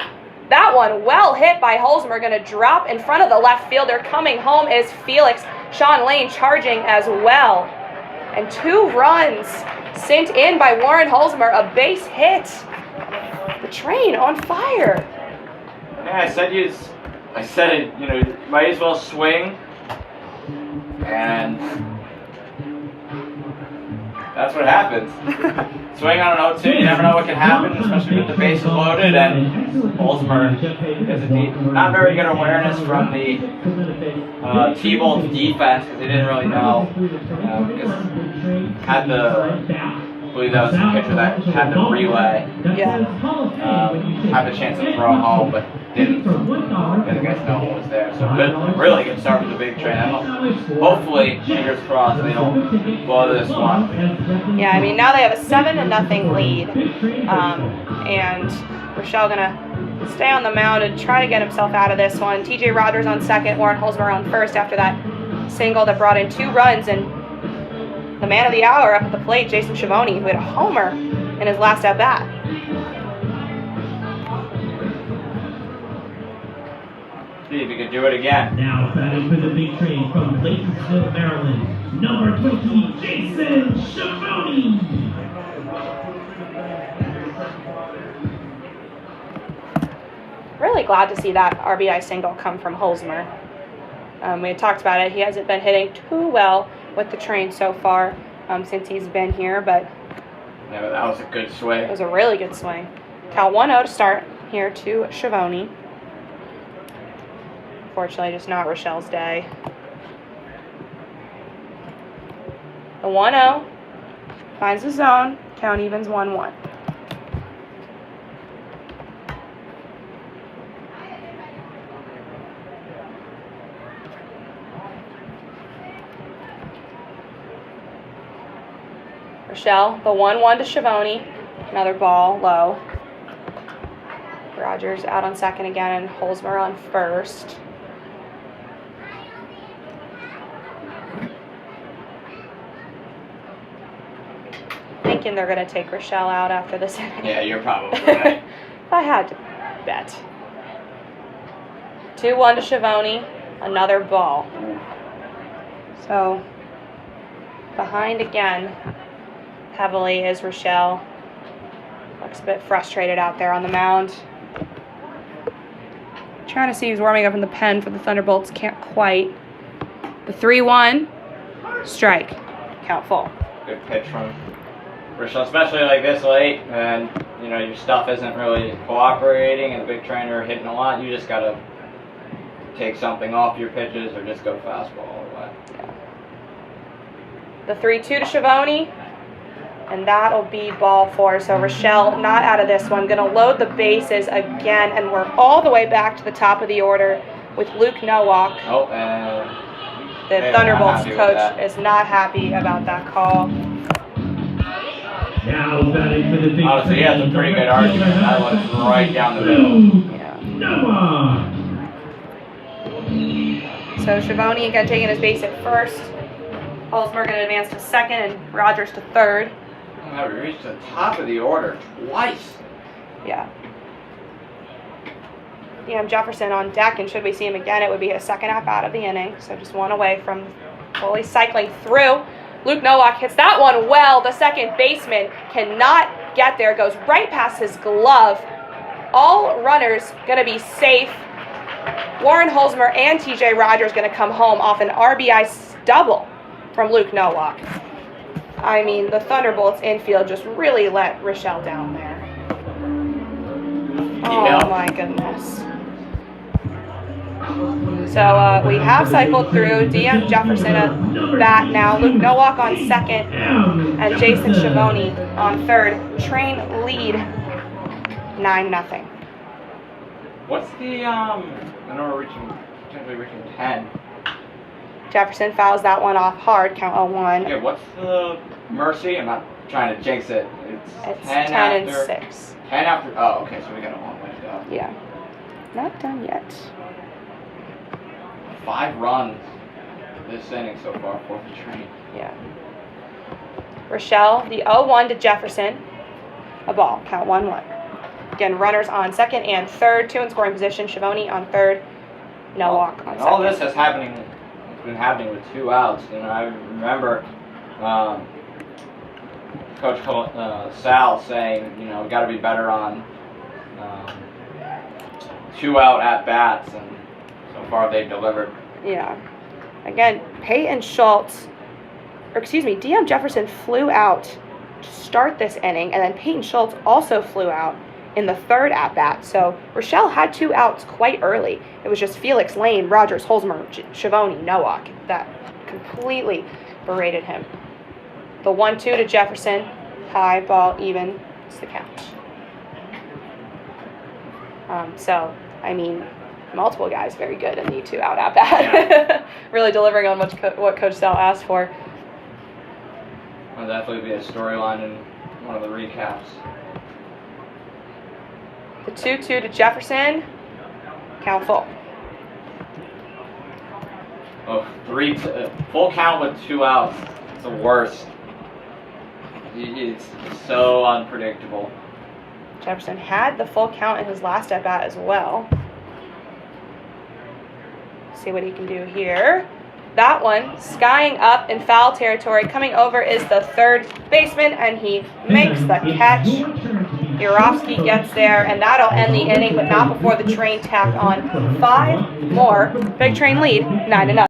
That one well hit by Holzmer, going to drop in front of the left fielder. Coming home is Felix. Sean Lane charging as well. And 2 runs sent in by Warren Holzmer, a base hit. The train on fire. Yeah, I said it, you know, might as well swing. And that's what happens. Swing on an 0-2, you never know what can happen, especially with the bases loaded, and Holzmer has not very good awareness from the TBOLTS defense, because they didn't really know, because I believe that was the pitcher that had the relay, had the chance to throw home, but didn't. The guys no one was there. So good, really good start with the big train. Hopefully, fingers crossed, they don't blow this one. Yeah, I mean, now they have a 7-0 lead. And Rochelle gonna stay on the mound and try to get himself out of this one. TJ Rogers on second, Warren Holzmer on first after that single that brought in 2 runs. And the man of the hour up at the plate, Jason Schiavone, who hit a homer in his last at-bat. See if he can do it again. Now batting for the big train from Laytonville, Maryland, number 20, Jason Schiavone. Really glad to see that RBI single come from Holzmer. We had talked about it. He hasn't been hitting too well with the train so far since he's been here, but yeah, but that was a good swing. It was a really good swing. Count 1-0 to start here to Schiavone. Fortunately, just not Rochelle's day. The 1-0 finds the zone. Count evens 1-1. Rochelle, the 1-1 to Schiavone. Another ball low. Rogers out on second again, and Holzmer on first. Thinking they're going to take Rochelle out after this inning. Yeah, you're probably right. If I had to bet. 2-1 to Schiavone. Another ball. So behind again heavily is Rochelle. Looks a bit frustrated out there on the mound. Trying to see who's warming up in the pen for the Thunderbolts. Can't quite. The 3-1. Strike. Count full. Good pitch from Rochelle, especially like this late, and you know your stuff isn't really cooperating, and the big trainer hitting a lot. You just gotta take something off your pitches or just go fastball all the way. The 3-2 to Schiavone, and that'll be ball 4. So Rochelle not out of this one. Going to load the bases again, and we're all the way back to the top of the order with Luke Nowak. Oh, and The Thunderbolts coach is not happy about that call. Now batting for the big honestly, he has a pretty good argument. That one's right down the middle. Yeah. So Schiavone again taking his base at first. Holzmer going to advance to second, and Rogers to third. Oh, we reached the top of the order twice. Yeah. Jefferson on deck, and should we see him again, it would be his second at-bat of the inning. So just one away from fully cycling through. Luke Nowak hits that one well. The second baseman cannot get there. Goes right past his glove. All runners going to be safe. Warren Holzmer and TJ Rogers going to come home off an RBI double from Luke Nowak. I mean, the Thunderbolts infield just really let Rochelle down there. Oh my goodness. So we have cycled through DM Jefferson at bat now, Luke Nowak on second, and Jason Schiavone on third. Train lead 9-0. What's the I know we're potentially reaching 10. Jefferson fouls that one off hard, count 0-1. Okay, what's the mercy? I'm not trying to jinx it. It's 10 10 after, and 6. 10 after. Oh, okay, so we got a long way to go. Yeah. Not done yet. 5 runs this inning so far for the train. Yeah. Rochelle, the 0-1 to Jefferson. A ball, count 1-1. Again, runners on second and third, 2 in scoring position. Schiavone on third, Nowak on second. All this has been happening with 2 outs. You know, I remember Coach Sal saying, you know, got to be better on 2-out at bats, and so far they've delivered. Yeah. Again, Peyton Schultz, DM Jefferson flew out to start this inning, and then Peyton Schultz also flew out in the third at-bat. So Rochelle had 2 outs quite early. It was just Felix Lane, Rogers, Holzmer, Schiavone, Nowak that completely berated him. The 1-2 to Jefferson, high ball even, it's the count. So, I mean, multiple guys very good in the 2-out at-bat. Yeah. Really delivering on what Coach Sal asked for. That'll definitely be a storyline in one of the recaps. The 2-2 to Jefferson, count full. Oh, full count with 2 outs. It's the worst. It's so unpredictable. Jefferson had the full count in his last at-bat as well. See what he can do here. That one, skying up in foul territory. Coming over is the third baseman, and he makes the catch. Yurovsky gets there, and that'll end the inning, but not before the train tacked on 5 more. Big Train lead, 9-0.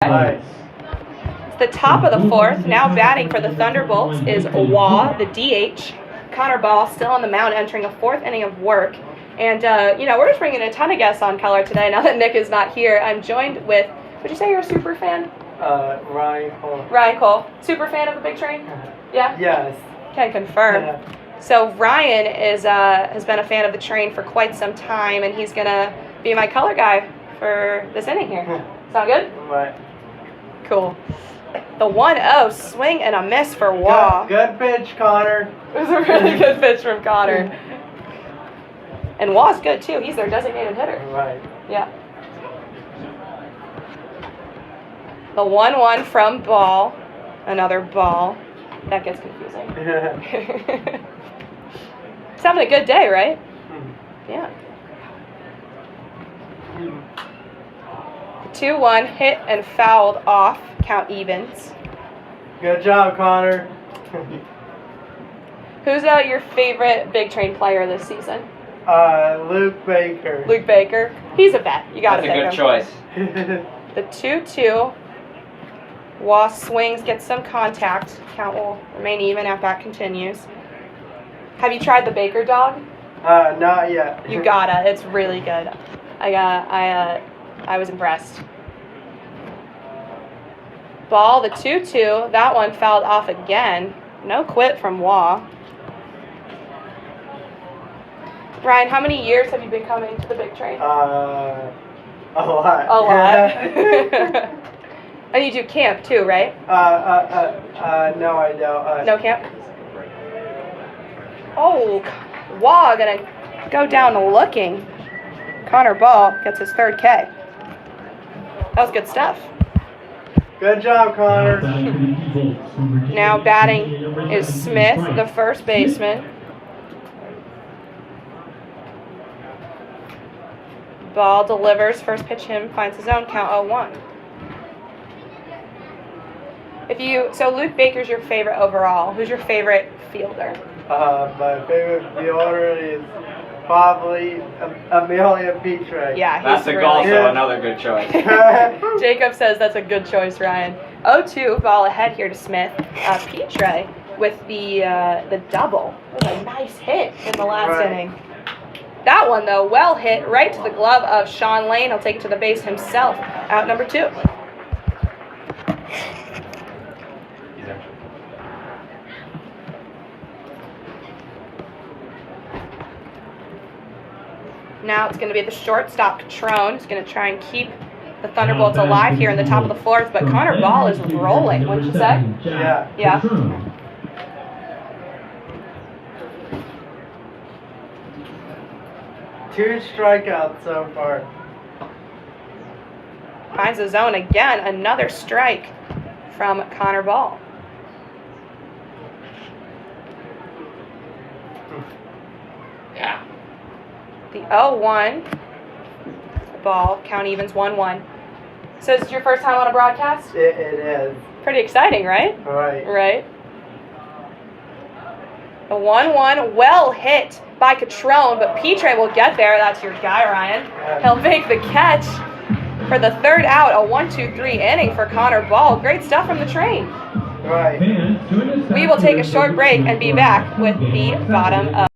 Right. It's the top of the fourth. Now batting for the Thunderbolts is Waugh, the DH. Connor Ball still on the mound, entering a fourth inning of work. And, we're just bringing a ton of guests on Color today now that Nick is not here. I'm joined with, would you say you're a super fan? Ryan Cole. Ryan Cole. Super fan of the Big Train? Yeah? Yes. Can confirm. Yeah. So Ryan has been a fan of the train for quite some time, and he's going to be my color guy for this inning here. Sound good? Right. Cool. The 1-0 swing and a miss for Waugh. Good pitch, Connor. It was a really good pitch from Connor. And Waugh's good too. He's their designated hitter. Right. Yeah. The 1-1 from Ball. Another ball. That gets confusing. He's having a good day, right? Yeah. The 2-1 hit and fouled off. Count evens. Good job, Connor. Who's your favorite Big Train player this season? Luke Baker. Luke Baker. He's a vet. You gotta That's a pick good him. choice. The 2-2. Waugh swings, gets some contact. Count will remain even. At bat continues. Have you tried the Baker dog? Not yet. You gotta. It's really good. I was impressed. Ball, the 2-2. That one fouled off again. No quit from Waugh. Ryan, how many years have you been coming to the Big Train? A lot. A lot. And you do camp too, right? No, I don't. No camp? Oh, Waugh gonna go down looking. Connor Ball gets his third K. That was good stuff. Good job, Connor. Now batting is Smith, the first baseman. Ball delivers, first pitch him, finds his own, count 0-1. So Luke Baker's your favorite overall. Who's your favorite fielder? My favorite fielder is probably Amelia Petre. Yeah, That's he's really also good. another good choice. Jacob says that's a good choice, Ryan. 0-2, ball ahead here to Smith. Petre with the double. It was a nice hit in the last inning. That one, though, well hit right to the glove of Sean Lane. He'll take it to the base himself. Out number 2. Now it's going to be the shortstop, Catrone. He's going to try and keep the Thunderbolts alive here in the top of the fourth, but Connor Ball is rolling, wouldn't you say? Yeah. Yeah. 2 strikeouts so far. Finds the zone again. Another strike from Connor Ball. Yeah. The 0-1 ball, count evens 1-1. So is this your first time on a broadcast? It is. Pretty exciting, right? Right. Right. The 1-1, well hit by Catrone, but Petre will get there. That's your guy, Ryan. He'll make the catch for the third out. A 1-2-3 inning for Connor Ball. Great stuff from the train. Right. We will take a short break and be back with the bottom of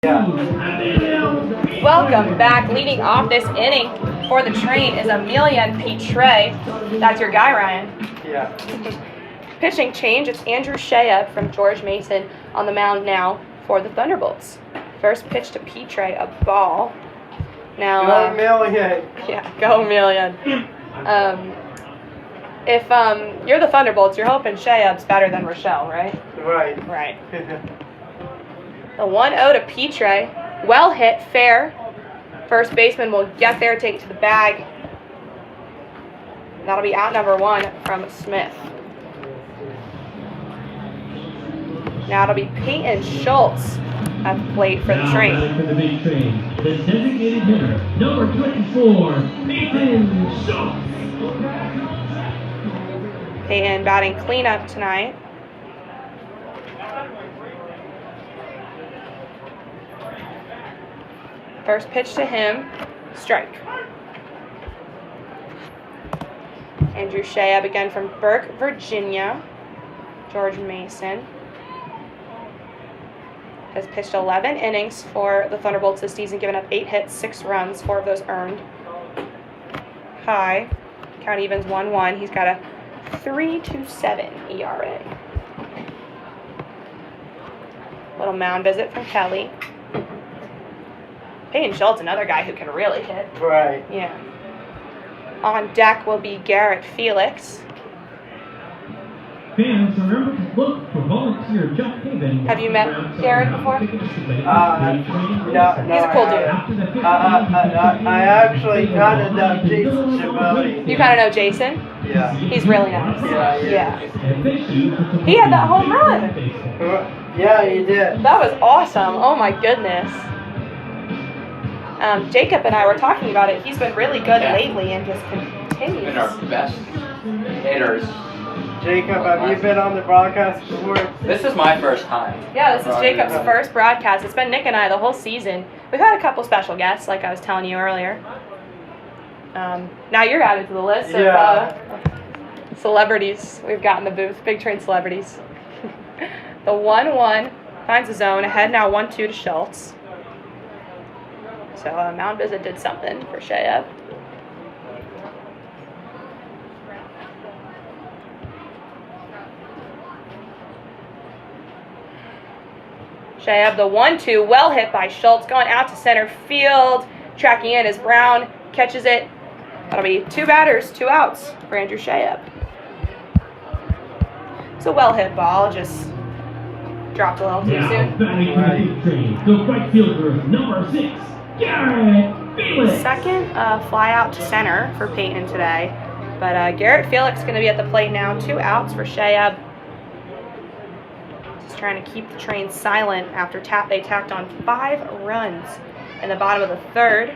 Yeah. Welcome back. Leading off this inning for the train is Emilian Petre. That's your guy, Ryan. Yeah. Pitching change, it's Andrew Shea from George Mason on the mound now for the Thunderbolts. First pitch to Petre, a ball. Now, Go Million. yeah, go Emilian. If you're the Thunderbolts, you're hoping Shea's better than Rochelle, right? Right. Right. The 1-0 to Petre. Well hit, fair. First baseman will get there, take it to the bag. That'll be out number 1 from Smith. Now it'll be Peyton Schultz at the plate for the Now train. batting for the big train, the designated hitter, number 24, Peyton Schultz. Peyton batting cleanup tonight. First pitch to him, strike. Andrew Shea again from Burke, Virginia. George Mason has pitched 11 innings for the Thunderbolts this season, given up 8 hits, 6 runs, 4 of those earned. High, count evens 1-1. He's got a 3.27 ERA. Little mound visit from Kelly. Peyton Schultz, another guy who can really hit. Right. Yeah. On deck will be Garrett Felix. Fans, remember to look for volunteer Jeff Haven. Have you met Garrett before? No. He's a cool dude. I actually kind of know Jason Chabot. You kind of know Jason? Yeah. He's really nice. Yeah. He had that home run. Yeah, he did. That was awesome. Oh my goodness. Jacob and I were talking about it. He's been really good lately and just continues. Been our best hitters. Jacob, have you been on the broadcast before? This is my first time. Yeah, this is Jacob's first broadcast. It's been Nick and I the whole season. We've had a couple special guests, like I was telling you earlier. Now you're added to the list of celebrities we've got in the booth. Big Train celebrities. The 1-1 finds the zone. Ahead now 1-2 to Schultz. So mound visit did something for Shea. Shea, the 1-2, well hit by Schultz, going out to center field. Tracking in is Brown, catches it. That'll be 2 batters, 2 outs for Andrew Shea. It's a well hit ball, just dropped a little too Now soon. batting for the big train, the right fielder, number 6, Garrett Felix. Second fly out to center for Peyton today. But Garrett Felix going to be at the plate now. 2 outs for Shea. Just trying to keep the train silent after they tacked on 5 runs in the bottom of the 3rd.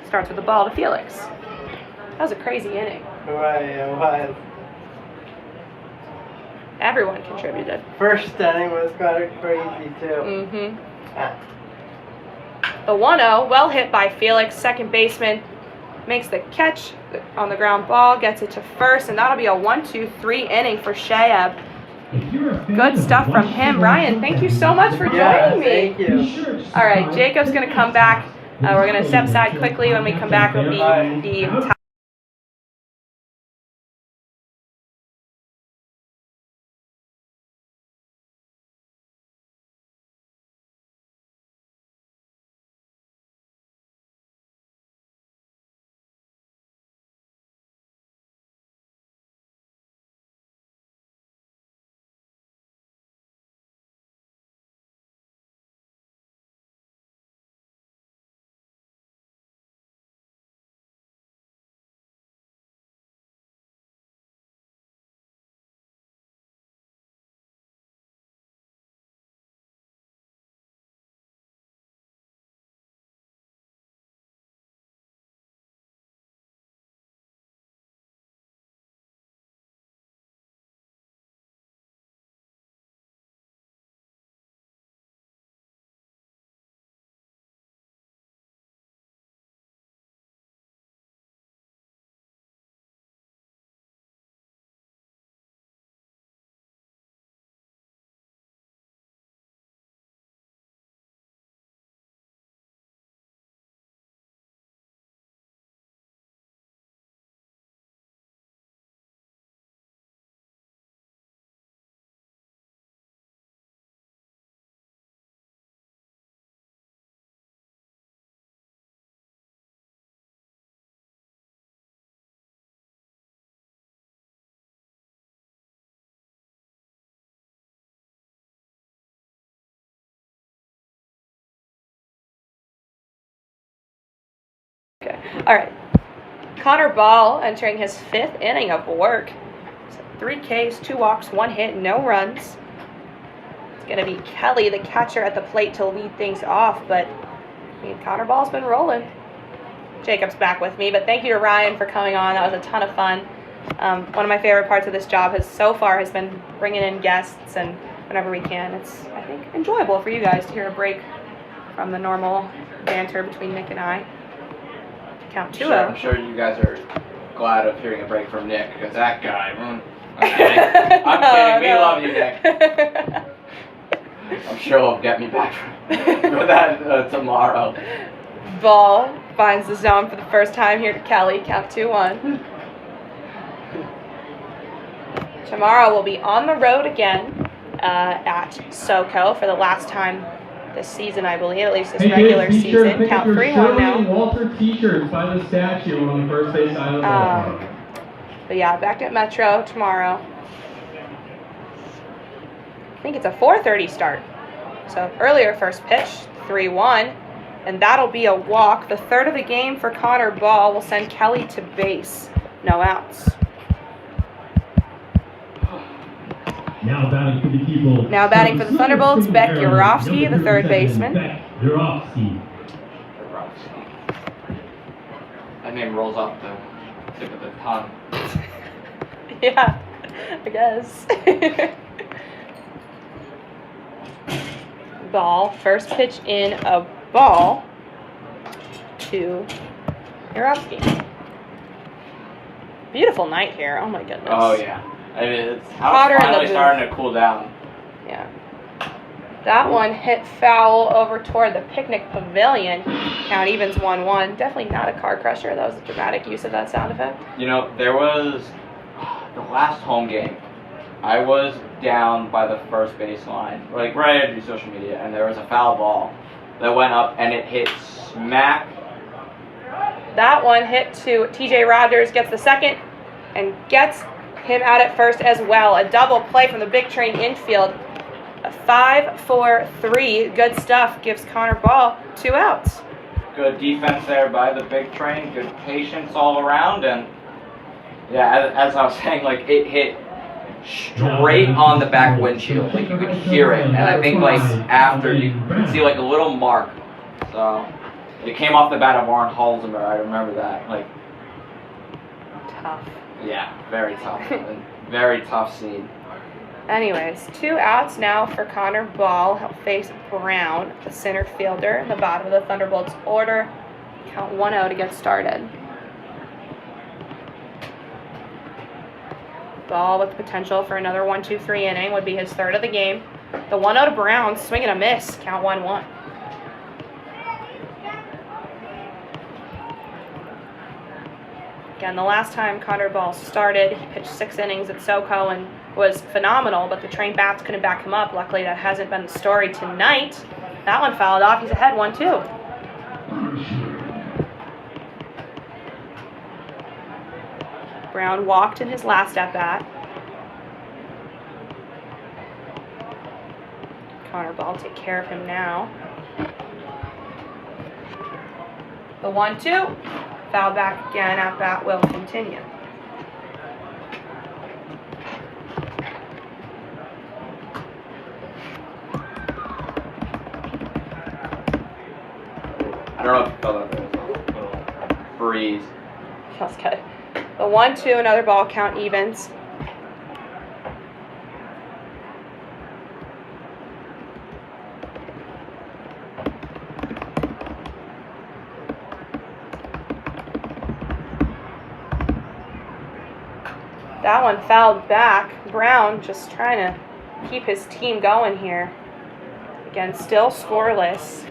Starts with the ball to Felix. That was a crazy inning. Right, it was. Everyone contributed. First inning was kind of crazy, too. Mm-hmm. The 1-0, well hit by Felix, second baseman, makes the catch on the ground ball, gets it to first, and that'll be a 1-2-3 inning for Shea. Good stuff from him. Ryan, thank you so much for joining me. Thank you. All right, Jacob's going to come back. We're going to step aside quickly. When we come back, it'll be the top All right. Connor Ball entering his 5th inning of work. So 3 Ks, 2 walks, 1 hit, no runs. It's going to be Kelly, the catcher, at the plate to lead things off, but Connor Ball's been rolling. Jacob's back with me, but thank you to Ryan for coming on. That was a ton of fun. One of my favorite parts of this job has been bringing in guests, and whenever we can, it's, I think, enjoyable for you guys to hear a break from the normal banter between Nick and I. Count 2-0. I'm sure you guys are glad of hearing a break from Nick, because that guy, I'm kidding. I'm kidding. We love you, Nick. I'm sure he'll get me back for that tomorrow. Ball finds the zone for the first time here to Kelly. Count 2-1. Tomorrow we'll be on the road again at SoCo for the last time this season, I believe, at least this regular season. Count 3-1 now. Walter t-shirts by the statue on the first base side of the ball. But yeah, back at Metro tomorrow. I think it's a 4:30 start. So earlier first pitch, 3-1. And that'll be a walk. The 3rd of the game for Connor Ball will send Kelly to base. No outs. Now batting for the TBOLTS. Now batting for the Thunderbolts, Beck Urofsky, the 3rd baseman. Beck Urofsky. That name rolls off the tip of the tongue. Yeah, I guess. Ball, first pitch in, a ball to Urofsky. Beautiful night here. Oh my goodness. Oh yeah. I mean, it's Hotter in the finally booth. starting to cool down. Yeah. That one hit foul over toward the picnic pavilion. Count evens 1-1. Definitely not a car crusher. That was a dramatic use of that sound effect. You know, there was the last home game. I was down by the first baseline, like right after social media, and there was a foul ball that went up and it hit smack. That one hit to TJ Rogers, gets the second, and gets him out at first as well. A double play from the big train infield. A 5-4-3. Good stuff. Gives Connor Ball 2 outs. Good defense there by the big train. Good patience all around. And yeah, as I was saying, like it hit straight on the back windshield. Like you could hear it. And I think like after you could see like a little mark. So it came off the bat of Warren Halsimer. I remember that. Like Tough. yeah, very tough. Very tough scene. Anyways, 2 outs now for Connor Ball. He'll face Brown, the center fielder, in the bottom of the Thunderbolts order. Count 1-0 to get started. Ball with potential for another 1-2-3 inning. Would be his 3rd of the game. The 1-0 to Brown, swing and a miss. Count 1-1. Again, the last time Connor Ball started, he pitched 6 innings at SoCo and was phenomenal, but the train bats couldn't back him up. Luckily, that hasn't been the story tonight. That one fouled off. He's ahead 1-2. Brown walked in his last at-bat. Connor Ball take care of him now. The 1-2. Foul back again. At-bat will continue. I don't know if you felt that there was a little breeze. Feels good. The 1-2, another ball, count evens. That one fouled back. Brown just trying to keep his team going here. Again, still scoreless.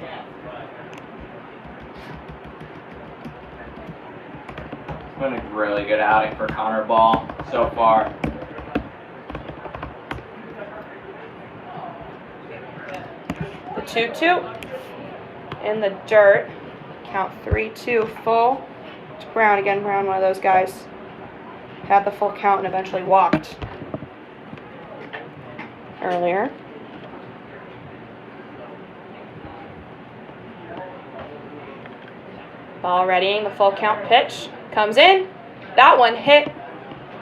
It's been a really good outing for Connor Ball so far. The 2-2 in the dirt. Count 3-2 full. It's Brown again. Brown, one of those guys, had the full count and eventually walked earlier. Ball readying, the full count pitch comes in. That one hit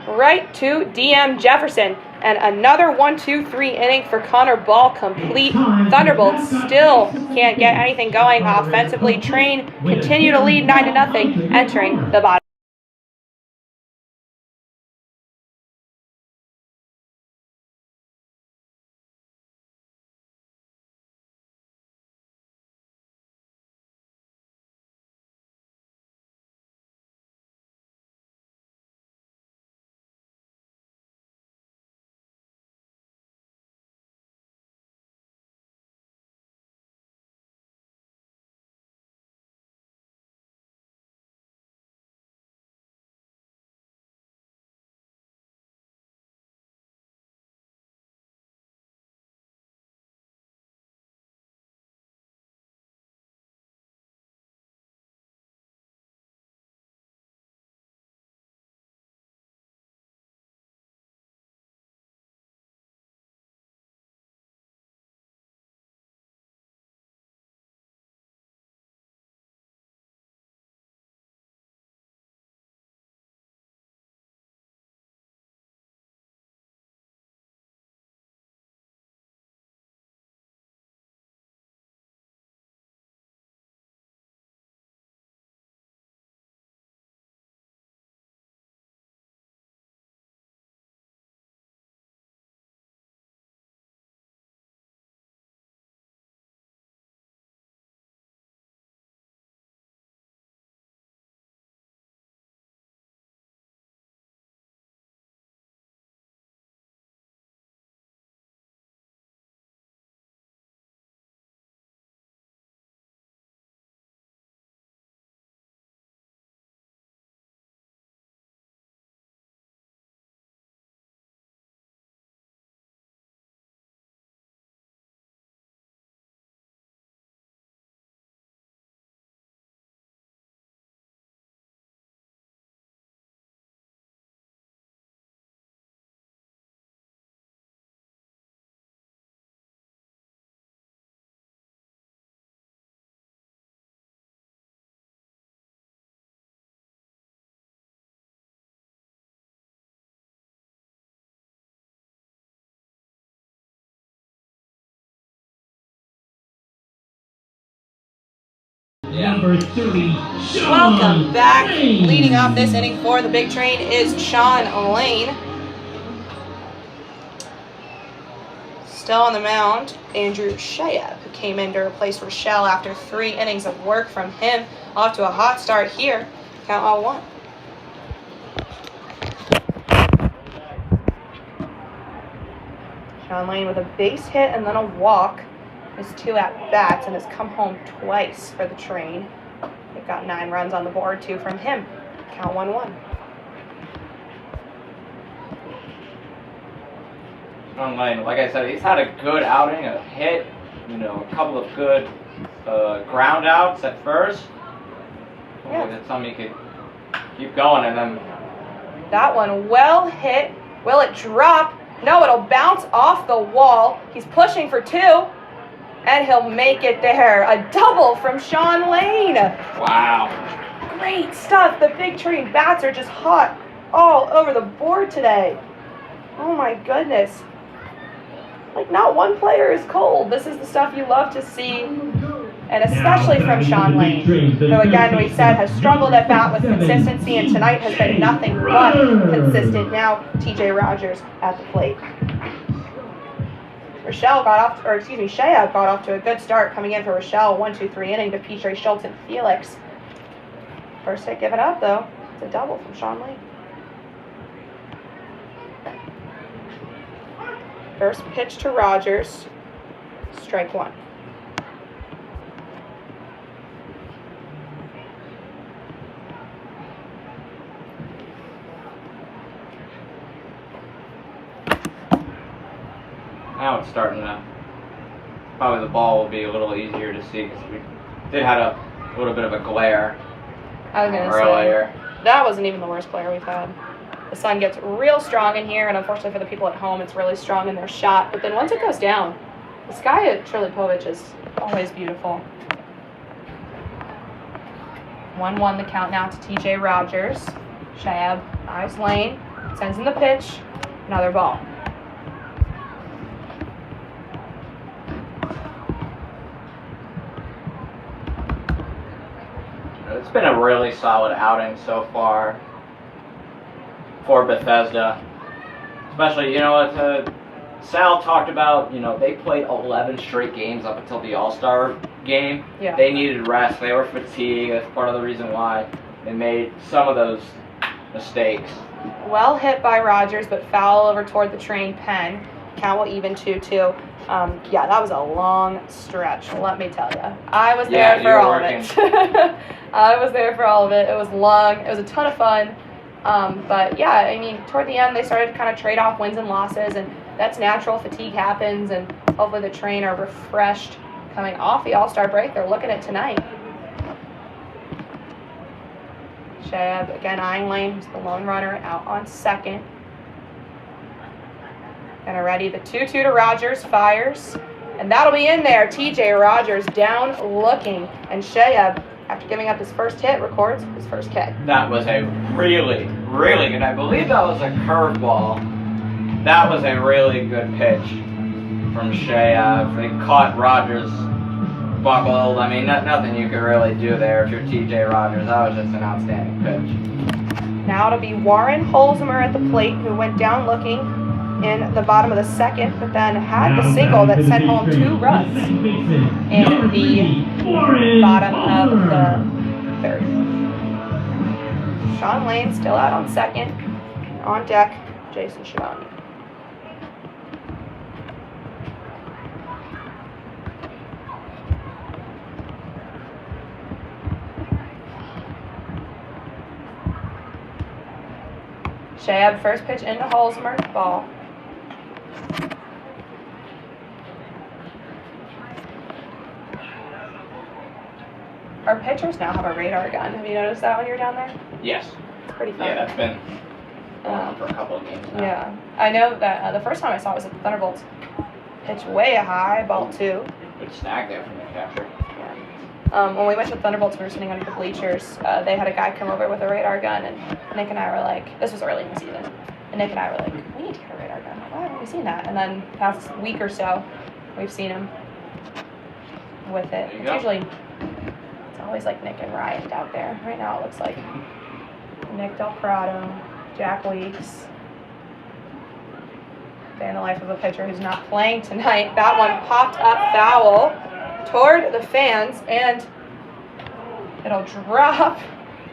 right to DM Jefferson. And another 1-2-3 inning for Connor Ball complete. Thunderbolts still can't get anything going offensively. Train continue to lead 9-0 entering the bottom. Number 30, Sean Welcome back. Lane. Leading off this inning for the big train is Sean Lane. Still on the mound, Andrew Shea, who came in to replace Rochelle after 3 innings of work from him. Off to a hot start here. Count 0-1. Sean Lane with a base hit and then a walk. His 2 at-bats and has come home twice for the train. They've got 9 runs on the board, 2 from him. Count 1-1. Sean Lane, like I said, he's had a good outing, a hit, a couple of good ground outs at first. Hopefully that's something he could keep going, and then That one well hit. Will it drop? No, it'll bounce off the wall. He's pushing for 2, and he'll make it there. A double from Sean Lane. wow. Great stuff. The big train bats are just hot all over the board today. Oh my goodness. Like, not one player is cold. This is the stuff you love to see, and especially from Sean Lane, who again, we said, has struggled at bat with consistency, and tonight has been nothing but consistent. Now, TJ Rogers at the plate. Shea got off to a good start coming in for Rochelle. 1-2-3 inning to Petrie, Schultz, and Felix. First hit given up, though. It's a double from Sean Lane. First pitch to Rogers. Strike 1. Now it's starting to, probably the ball will be a little easier to see because we did have a little bit of a glare I was going to earlier. say, that wasn't even the worst player we've had. The sun gets real strong in here, and unfortunately for the people at home, it's really strong in their shot. But then once it goes down, the sky at Trilipovich is always beautiful. 1-1 the count now to TJ Rogers. Shayab eyes lane, sends in the pitch, another ball. It's been a really solid outing so far for Bethesda. Especially, Sal talked about, they played 11 straight games up until the All-Star game. Yeah. They needed rest. They were fatigued. That's part of the reason why they made some of those mistakes. Well hit by Rogers, but foul over toward the train pen. Count will even 2-2. Yeah, that was a long stretch, let me tell you. I was there for all of it. I was there for all of it. It was long. It was a ton of fun. But yeah, I mean, toward the end, they started to kind of trade off wins and losses, and that's natural. Fatigue happens, and hopefully the train are refreshed coming off the All-Star break. They're looking at tonight. Shayab again eyeing lane, who's the lone runner, out on second. And ready, the 2-2 to Rogers, fires. And that'll be in there. TJ Rogers down looking. And Shayab, after giving up his first hit, records his first K. That was a really, really good. I believe that was a curveball. That was a really good pitch from Shayab. They caught Rogers buckled. I mean, nothing you could really do there if you're TJ Rogers. That was just an outstanding pitch. Now it'll be Warren Holzmer at the plate, who went down looking in the bottom of the second, but then had the single that sent home 2 runs in the bottom of the third. Sean Lane still out on second. On deck, Jason Schiavone. Shayab, first pitch into Holzmer, ball. Our pitchers now have a radar gun. Have you noticed that when you're down there? Yes. It's pretty fun. Yeah, that's been going on for a couple of games now. Yeah. I know that the first time I saw it was at the Thunderbolts. Pitch way high, ball 2. Good snag there from the catcher. Yeah. When we went to the Thunderbolts, we were sitting under the bleachers. They had a guy come over with a radar gun, and Nick and I were like, this was early in the season, and Nick and I were like, we need to get a radar gun. Why haven't we seen that? And then past week or so, we've seen him with it. It's usually, it's always like Nick and Ryan out there. Right now it looks like Nick Del Prado, Jack Weeks. Day in the life of a pitcher who's not playing tonight. That one popped up foul toward the fans, and it'll drop.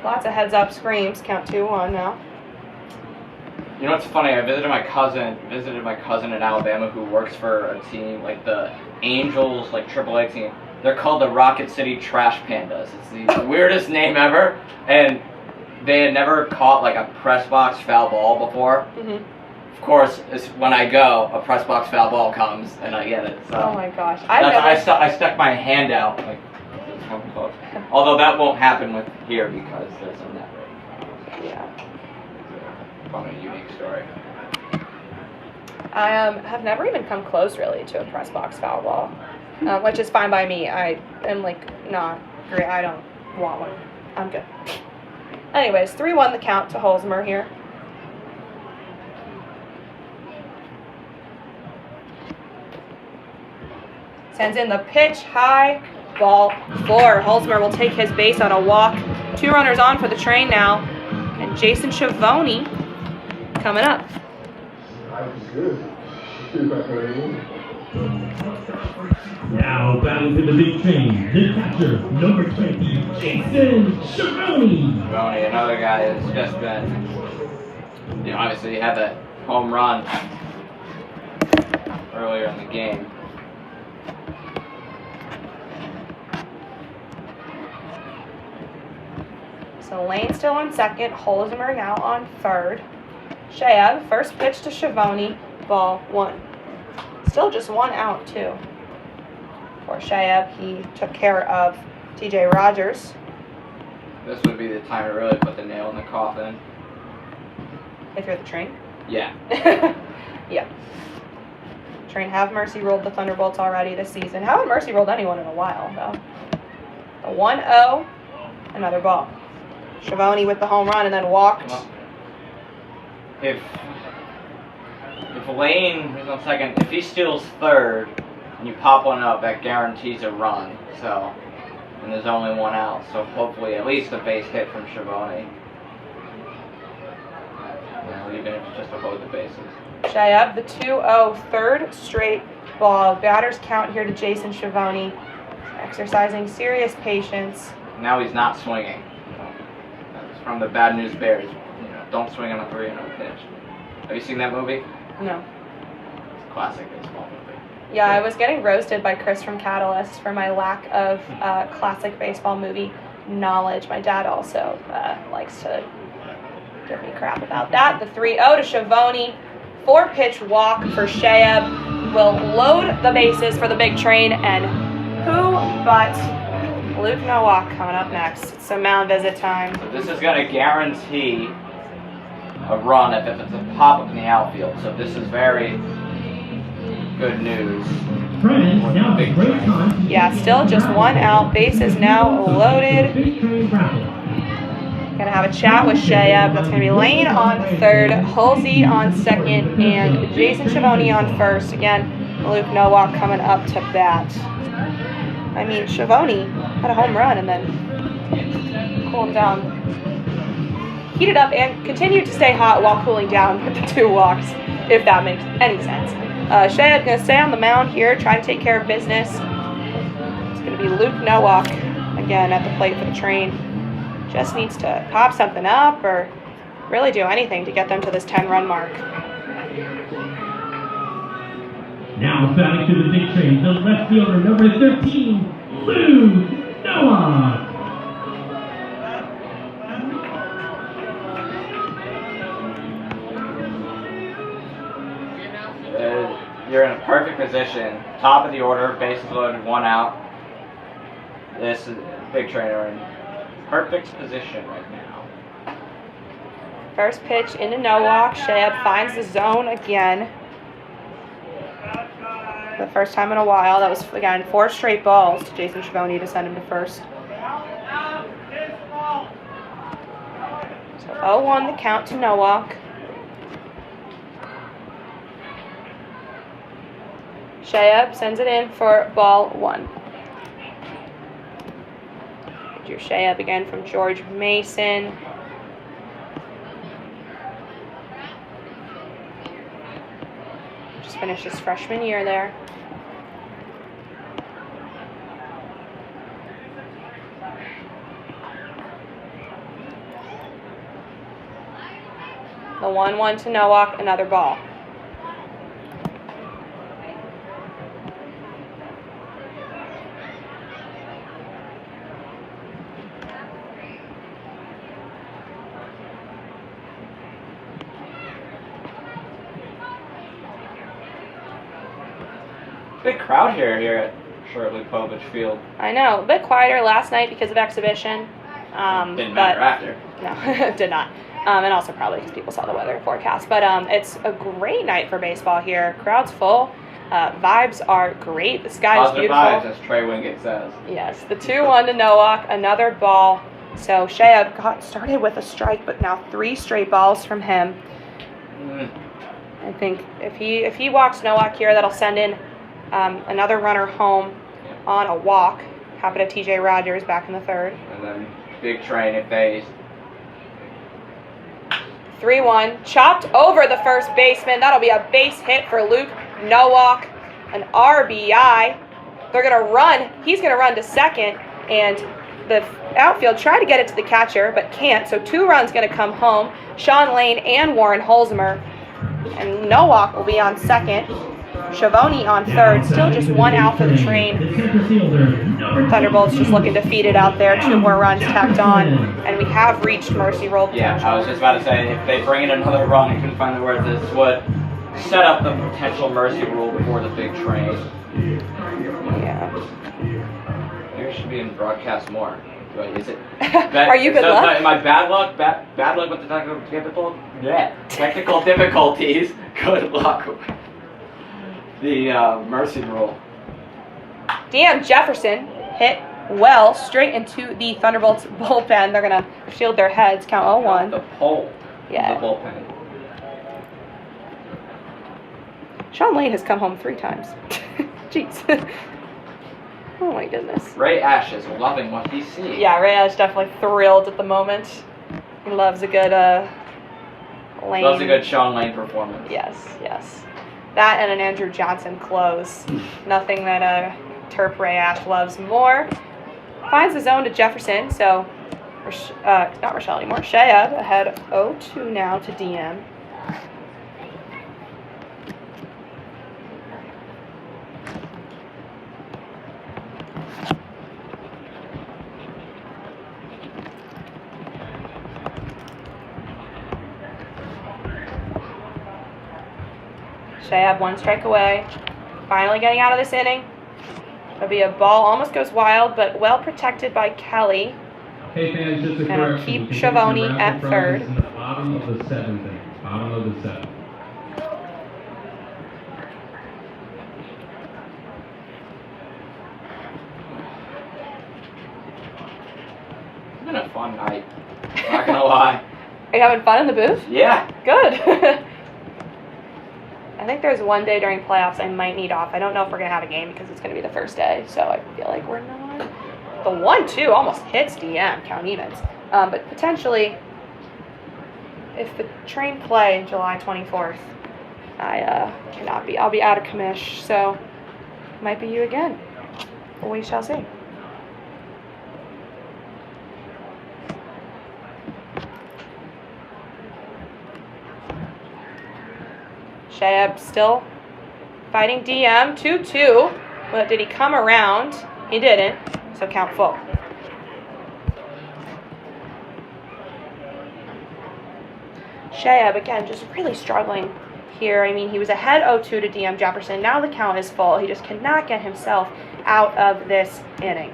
Lots of heads up screams. Count 2-1 now. You know what's funny? I visited my cousin in Alabama who works for a team like the Angels, like AAA team. They're called the Rocket City Trash Pandas. It's the weirdest name ever, and they had never caught like a press box foul ball before. Mm-hmm. Of course, when I go, a press box foul ball comes, and I get it. So Oh my gosh. I stuck my hand out. Like, although that won't happen with here because there's a net right. Yeah. Funny, unique story. I have never even come close really to a press box foul ball, which is fine by me. I am like not great. I don't want one. I'm good. Anyways, 3-1 the count to Holzmer here. Sends in the pitch, high, ball 4. Holzmer will take his base on a walk. 2 runners on for the train now. And Jason Schiavone coming up. Now batting to the big train, the catcher, number 20, Jason Schiavone. Ronnie, another guy that's just been, obviously he had that home run earlier in the game. So Lane still on second, Holzmer now on third. Shayab, first pitch to Schiavone, ball 1. Still just 1 out too. For Shayab, he took care of TJ Rogers. This would be the time to really put the nail in the coffin. If you're the train. Yeah. Yeah. Train have mercy rolled the Thunderbolts already this season. Haven't mercy rolled anyone in a while though. A 1-0. another ball. Schiavone with the home run and then walked. If Lane is on second, if he steals third and you pop one up, that guarantees a run. So, and there's only one out, so hopefully at least a base hit from Schiavone. Even if it's just above the bases. Shayab, the 2-0, third straight ball. Batters count here to Jason Schiavone, exercising serious patience. Now he's not swinging. That's from the Bad News Bears. Don't swing on a 3-0 pitch. Have you seen that movie? No. It's a classic baseball movie. Yeah, I was getting roasted by Chris from Catalyst for my lack of classic baseball movie knowledge. My dad also likes to give me crap about that. The 3-0 to Schiavone. 4-pitch walk for Shayab will load the bases for the big train, and who but Luke Nowak coming up next. It's some mound visit time. So this is going to guarantee a run if it's a pop-up in the outfield. So this is very good news. Friends, now the great time. Yeah, still just one out. Bases now loaded. Gonna have a chat with Shayab. That's gonna be Lane on third, Halsey on second, and Jason Schiavone on first. Again, Luke Nowak coming up to bat. I mean, Schiavone had a home run and then cooled down. Heated up and continued to stay hot while cooling down with the 2 walks, if that makes any sense. Shayab's gonna stay on the mound here, try to take care of business. It's gonna be Luke Nowak again at the plate for the train. Just needs to pop something up or really do anything to get them to this 10-run mark. Now batting to the big train, the left fielder, number 13, Luke Nowak. You're in a perfect position. Top of the order, bases loaded, 1 out. This is big trainer in perfect position right now. First pitch into Nowak. Shayab finds the zone again. For the first time in a while. That was, again, 4 straight balls to Jason Schiavone to send him to first. So 0-1 the count to Nowak. Shayab sends it in for ball 1. Your Shayab again from George Mason. Just finished his freshman year there. The 1-1 to Nowak, another ball. Big crowd here at Shirley Povich Field. I know, a bit quieter last night because of exhibition. Didn't matter after. No, it did not. And also probably because people saw the weather forecast. But it's a great night for baseball here. Crowd's full. Vibes are great. The sky is beautiful. Positive vibes, as Trey Wingate says. Yes, the 2-1 to Nowak, another ball. So Shayab got started with a strike, but now 3 straight balls from him. I think if he walks Nowak here, that'll send in another runner home on a walk. Happened to TJ Rogers back in the 3rd. And then big train if they 3-1, chopped over the first baseman. That'll be a base hit for Luke Nowak, an RBI. They're going to run. He's going to run to second, and the outfield tried to get it to the catcher, but can't. So 2 runs going to come home. Sean Lane and Warren Holzmer. And Nowak will be on second. Schiavone on third. Still just 1 out for the train. Thunderbolts just looking defeated out there. 2 more runs tacked on. And we have reached mercy roll potential. Yeah, I was just about to say, if they bring in another run, I couldn't find the word, this would set up the potential mercy rule before the big train. Yeah. Maybe it should be in broadcast more. Wait, is it? Are you good luck? Am I bad luck? Bad luck with the technical difficulties. Good luck with the mercy rule. Damn, Jefferson hit well straight into the Thunderbolts bullpen. They're going to shield their heads, count 0-1. The pole. Yeah. The bullpen. Sean Lane has come home 3 times. Jeez. Oh my goodness. Ray Ash is loving what he sees. Yeah, Ray is definitely thrilled at the moment. He loves a good Lane. Loves a good Sean Lane performance. Yes, yes. That and an Andrew Johnson close. Nothing that Terp Ray Ash loves more. Finds the zone to Jefferson, so not Rochelle anymore. Shayab ahead 0-2 now to DM. Shayab 1 strike away. Finally getting out of this inning. It'll be a ball, almost goes wild, but well protected by Kelly. Hey fans, just a And I'll correction. keep Schiavone at third. In the bottom of the 7th inning. Bottom of the 7th. It's been a fun night. Not gonna lie. Are you having fun in the booth? Yeah. Good. I think there's one day during playoffs I might need off. I don't know if we're going to have a game because it's going to be the first day, so I feel like we're not. The 1-2 almost hits DM, count evens. But potentially, if the train play July 24th, I cannot be. I'll be out of commish, so might be you again. We shall see. Shayab still fighting DM, 2-2. But did he come around? He didn't, so count full. Shayab, again, just really struggling here. I mean, he was ahead 0-2 to DM Jefferson. Now the count is full. He just cannot get himself out of this inning.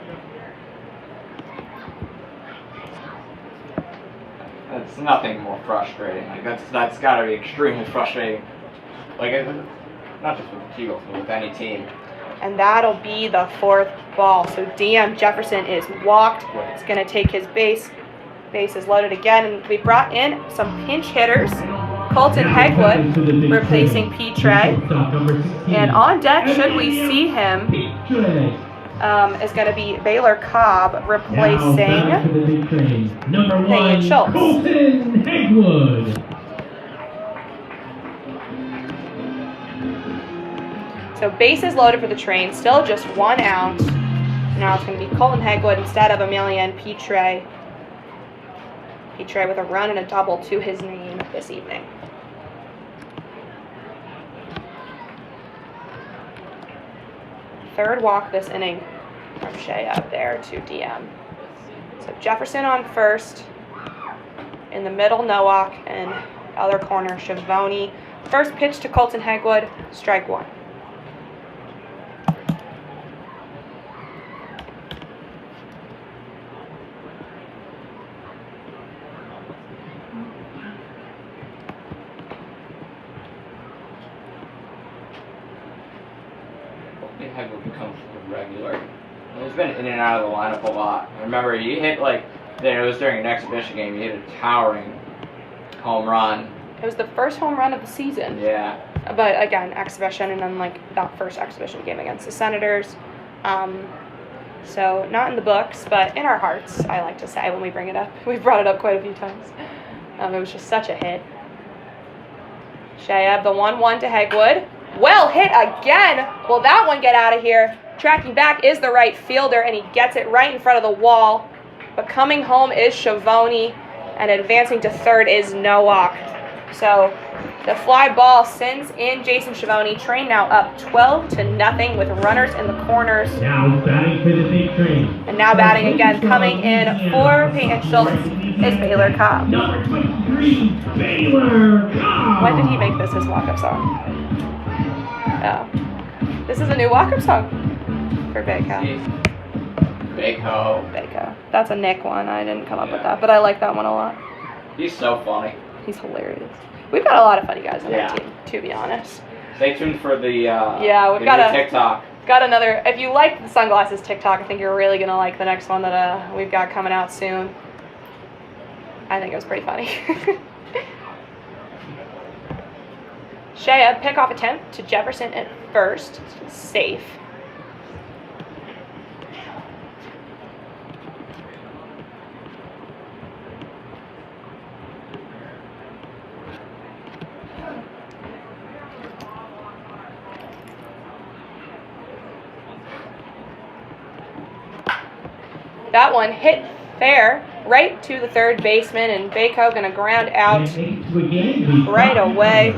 That's nothing more frustrating. Like that's got to be extremely frustrating. Like not just with the TBOLTS, but with any team. And that'll be the 4th ball. So DM Jefferson is walked. He's going to take his base. Base is loaded again. And we brought in some pinch hitters. Colton Hegwood replacing Petre. And on deck, should we see him, is going to be Baylor Cobb replacing Peyton Schultz. Colton Hegwood. So bases loaded for the train, still just 1 out. Now it's going to be Colton Hegwood instead of Emilian Petre. Petre with a run and a double to his name this evening. Third walk this inning from Shea up there to DM. So Jefferson on first. In the middle, Nowak, and other corner, Schiavone. First pitch to Colton Hegwood, strike 1. Hegwood becomes a regular. He's been in and out of the lineup a lot. I remember you hit then it was during an exhibition game, you hit a towering home run. It was the first home run of the season. Yeah. But again, exhibition, and then that first exhibition game against the Senators. So not in the books, but in our hearts, I like to say when we bring it up. We've brought it up quite a few times. It was just such a hit. Shayab, the 1-1 to Hegwood. Well hit again. Will that one get out of here? Tracking back is the right fielder, and he gets it right in front of the wall. But coming home is Schiavone, and advancing to third is Nowak. So the fly ball sends in Jason Schiavone. Train now up 12-0 with runners in the corners. Now batting for the big train. And now batting again, coming in for Peyton Schultz is Baylor Cobb. Number 23, Baylor Cobb. When did he make this his walk-up song? Oh. This is a new walk-up song for Bayco. Bayco. That's a Nick one. I didn't come up with that, but I like that one a lot. He's so funny. He's hilarious. We've got a lot of funny guys on our team, to be honest. Stay tuned for the we've the got new TikTok. Got another. If you like the sunglasses TikTok, I think you're really gonna like the next one that we've got coming out soon. I think it was pretty funny. Shea, pickoff attempt to Jefferson at first. Safe. That one hit fair right to the third baseman, and Bako gonna ground out right away.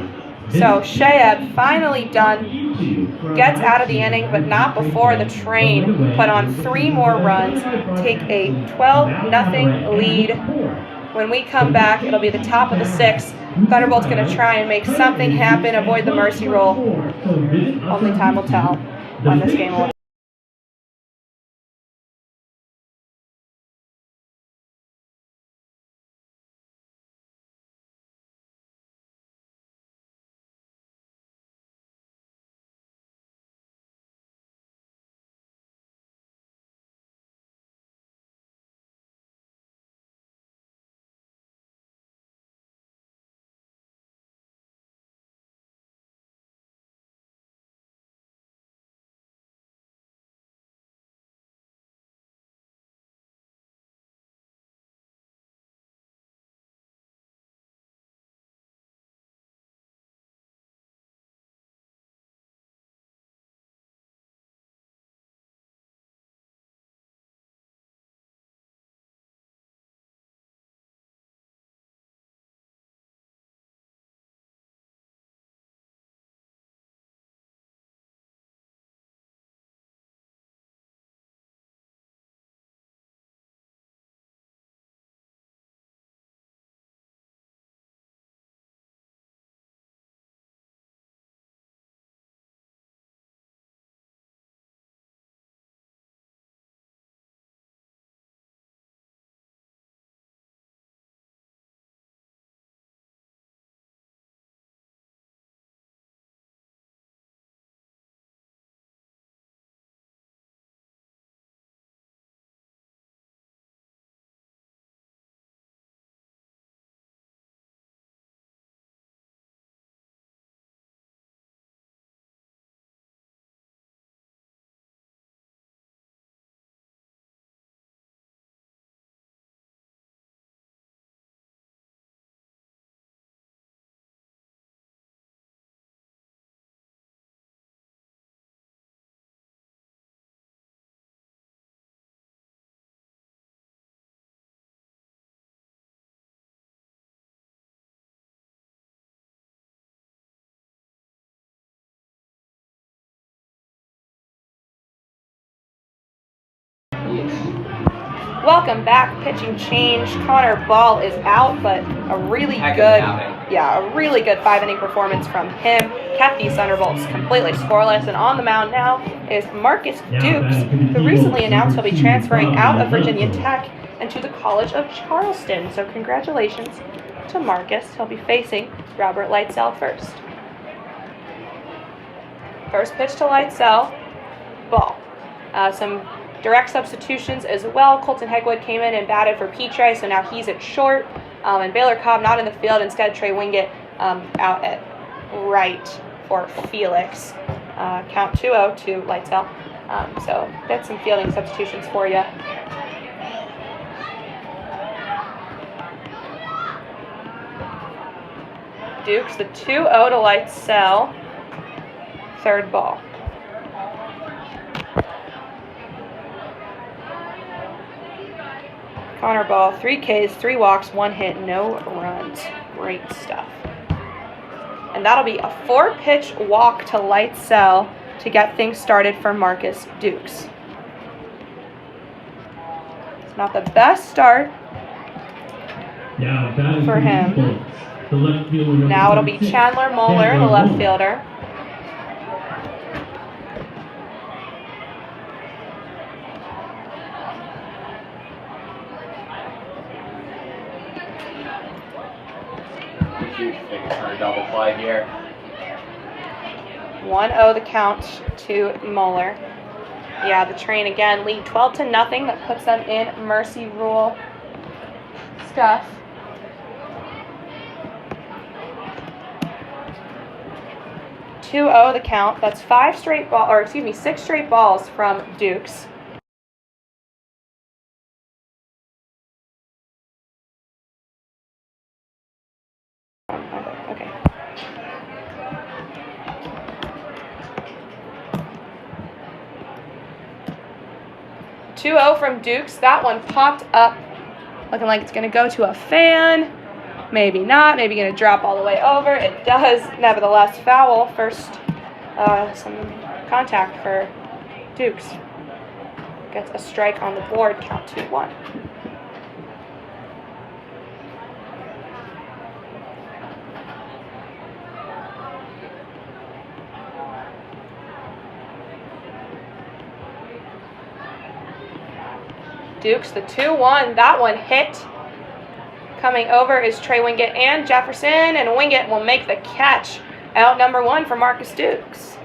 So Shayab finally done, gets out of the inning, but not before the Train put on 3 more runs, take a 12-0 lead. When we come back, it'll be the top of the 6th. Thunderbolt's gonna try and make something happen, avoid the mercy rule. Only time will tell when this game will. Welcome back. Pitching change. Connor Ball is out, but a really good 5-inning performance from him. Kept these Thunderbolts completely scoreless, and on the mound now is Marcus Dukes, who recently announced he'll be transferring out of Virginia Tech and to the College of Charleston. So congratulations to Marcus. He'll be facing Robert Lightsell first. First pitch to Lightsell. Ball. Some direct substitutions as well. Colton Hegwood came in and batted for Petre, so now he's at short. And Baylor Cobb not in the field. Instead, Trey Wingett out at right for Felix. Count 2-0 to Lightsell. So that's some fielding substitutions for you. Dukes, the 2-0 to Lightsell. Third ball. Connor Ball, 3 Ks, 3 walks, 1 hit, no runs. Great stuff. And that'll be a 4-pitch walk to Lightsell to get things started for Marcus Dukes. It's not the best start for him. Now it'll be Chandler Moeller, the left fielder. Taking for a double play here. 1-0 the count to Mueller. Yeah, the Train again lead 12-0. That puts them in mercy rule stuff. The count. That's 6 straight balls from Dukes. Okay. 2-0 from Dukes. That one popped up, looking like it's going to go to a fan. Maybe not. Maybe going to drop all the way over. It does, nevertheless, foul. First, some contact for Dukes. Gets a strike on the board. Count 2-1. Dukes, the 2-1. That one hit. Coming over is Trey Wingett and Jefferson, and Wingett will make the catch. Out number 1 for Marcus Dukes.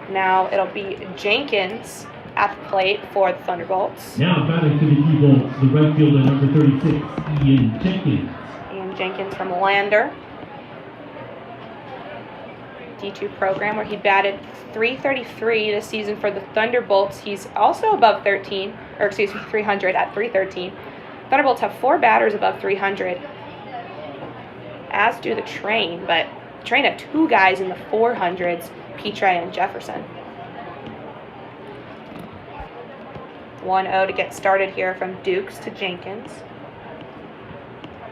Now it'll be Jenkins at the plate for the Thunderbolts. Now batting to the TBOLTS, the right fielder number 36, Ian Jenkins. Ian Jenkins from Lander. D2 program where he batted .333 this season for the Thunderbolts. He's also above 300 at .313. Thunderbolts have 4 batters above 300, as do the Train, but the Train have 2 guys in the 400s, Petre and Jefferson. 1-0 to get started here from Dukes to Jenkins.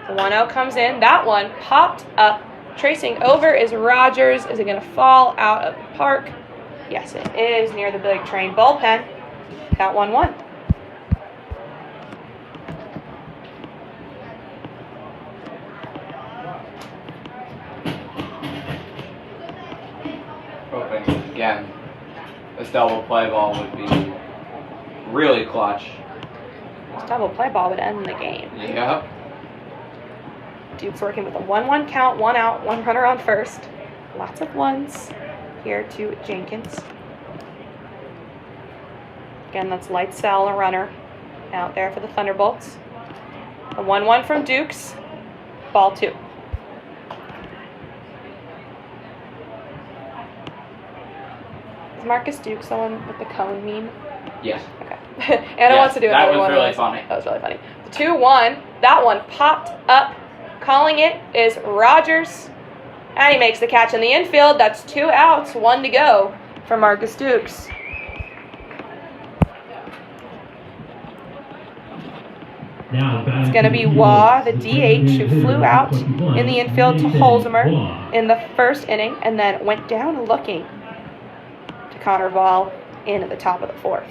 The 1-0 comes in. That one popped up. Tracing over is Rogers. Is it going to fall out of the park? Yes, it is, near the big Train bullpen. Count 1-1. Hoping, again, this double play ball would be really clutch. This double play ball would end the game. Yep. Duke's working with a 1-1 count, 1 out, 1 runner on first. Lots of ones here to Jenkins. Again, that's Lightsell, a runner out there for the Thunderbolts. A 1-1 from Dukes. Ball 2. Is Marcus Dukes the one with the cone meme? Yes. Okay. Anna wants to do another one. That was really funny. That was really funny. The 2-1. That one popped up. Calling it is Rogers. And he makes the catch in the infield. That's 2 outs, 1 to go for Marcus Dukes. It's going to be Waugh, the DH, who flew out in the infield to Holzheimer in the first inning and then went down looking to Connor Ball in at the top of the 4th.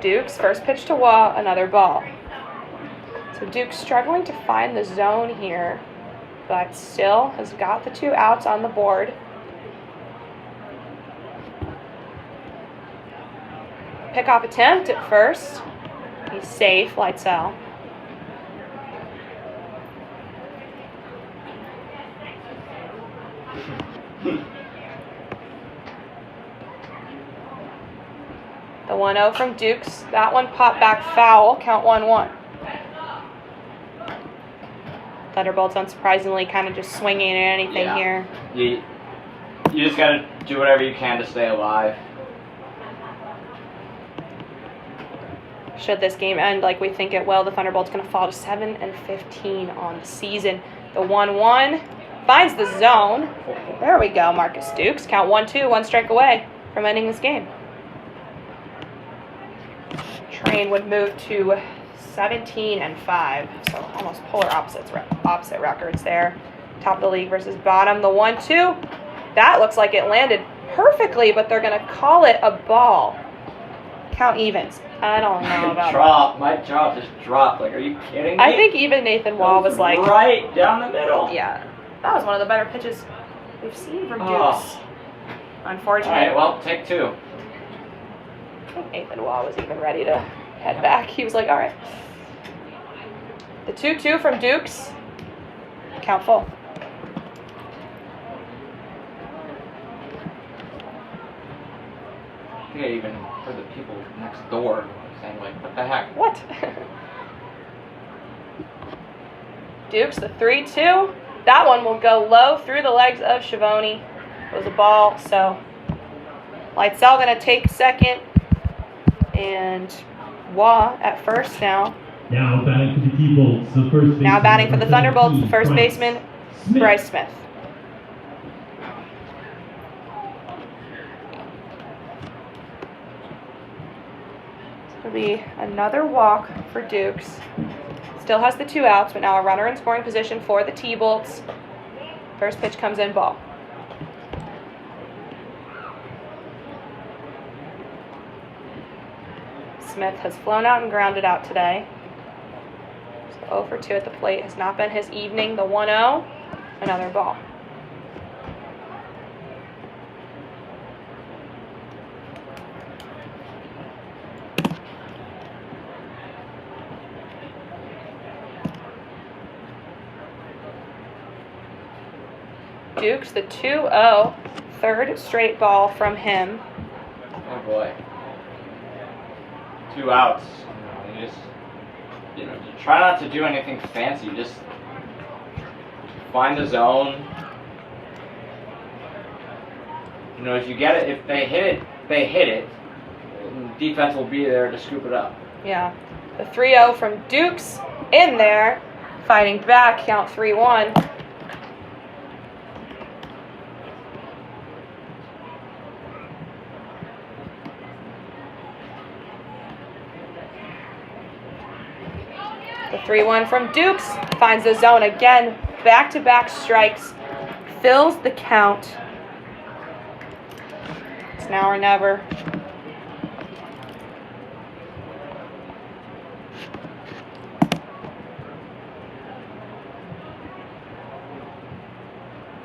Dukes, first pitch to Waugh, another ball. So Dukes struggling to find the zone here, but still has got the 2 outs on the board. Pickoff attempt at first. He's safe, Lightsell. The 1-0 from Dukes. That one popped back foul. Count 1-1. Thunderbolts, unsurprisingly, kind of just swinging at anything here. You just got to do whatever you can to stay alive. Should this game end like we think it will, the Thunderbolts going to fall to 7-15 on the season. The 1-1 finds the zone. There we go, Marcus Dukes. Count 1-2, 1 strike away from ending this game. Train would move to 17-5, so almost polar opposite records there. Top of the league versus bottom. The 1-2, that looks like it landed perfectly, but they're going to call it a ball. Count evens. I don't know about that. My jaw just dropped. Like, are you kidding me? I think even Nathan Waugh was like... right down the middle. Yeah. That was one of the better pitches we've seen from Dukes. Unfortunately. All right, well, take 2. think Nathan Waugh was even ready to head back. He was like, all right. The 2-2 from Dukes. Count full. I think I even heard the people next door saying, like, what the heck? What? Dukes, the 3-2. That one will go low through the legs of Schiavone. It was a ball, so Lightsell going to take second. And Waugh at first now. Now batting for the TBOLTS, the first baseman. Now batting for the Thunderbolts, the first Bryce baseman, Smith. Bryce Smith. It'll be another walk for Dukes. Still has the 2 outs, but now a runner in scoring position for the T-Bolts. First pitch comes in, ball. Smith has flown out and grounded out today. So 0 for 2 at the plate has not been his evening. The 1-0, another ball. Dukes, the 2-0, third straight ball from him. Oh boy. 2 outs. You try not to do anything fancy. Just find the zone. If you get it, if they hit it, they hit it. And defense will be there to scoop it up. Yeah. The 3-0 from Dukes in there, fighting back, count 3-1. The 3-1 from Dukes finds the zone again. Back-to-back strikes. Fills the count. It's now or never.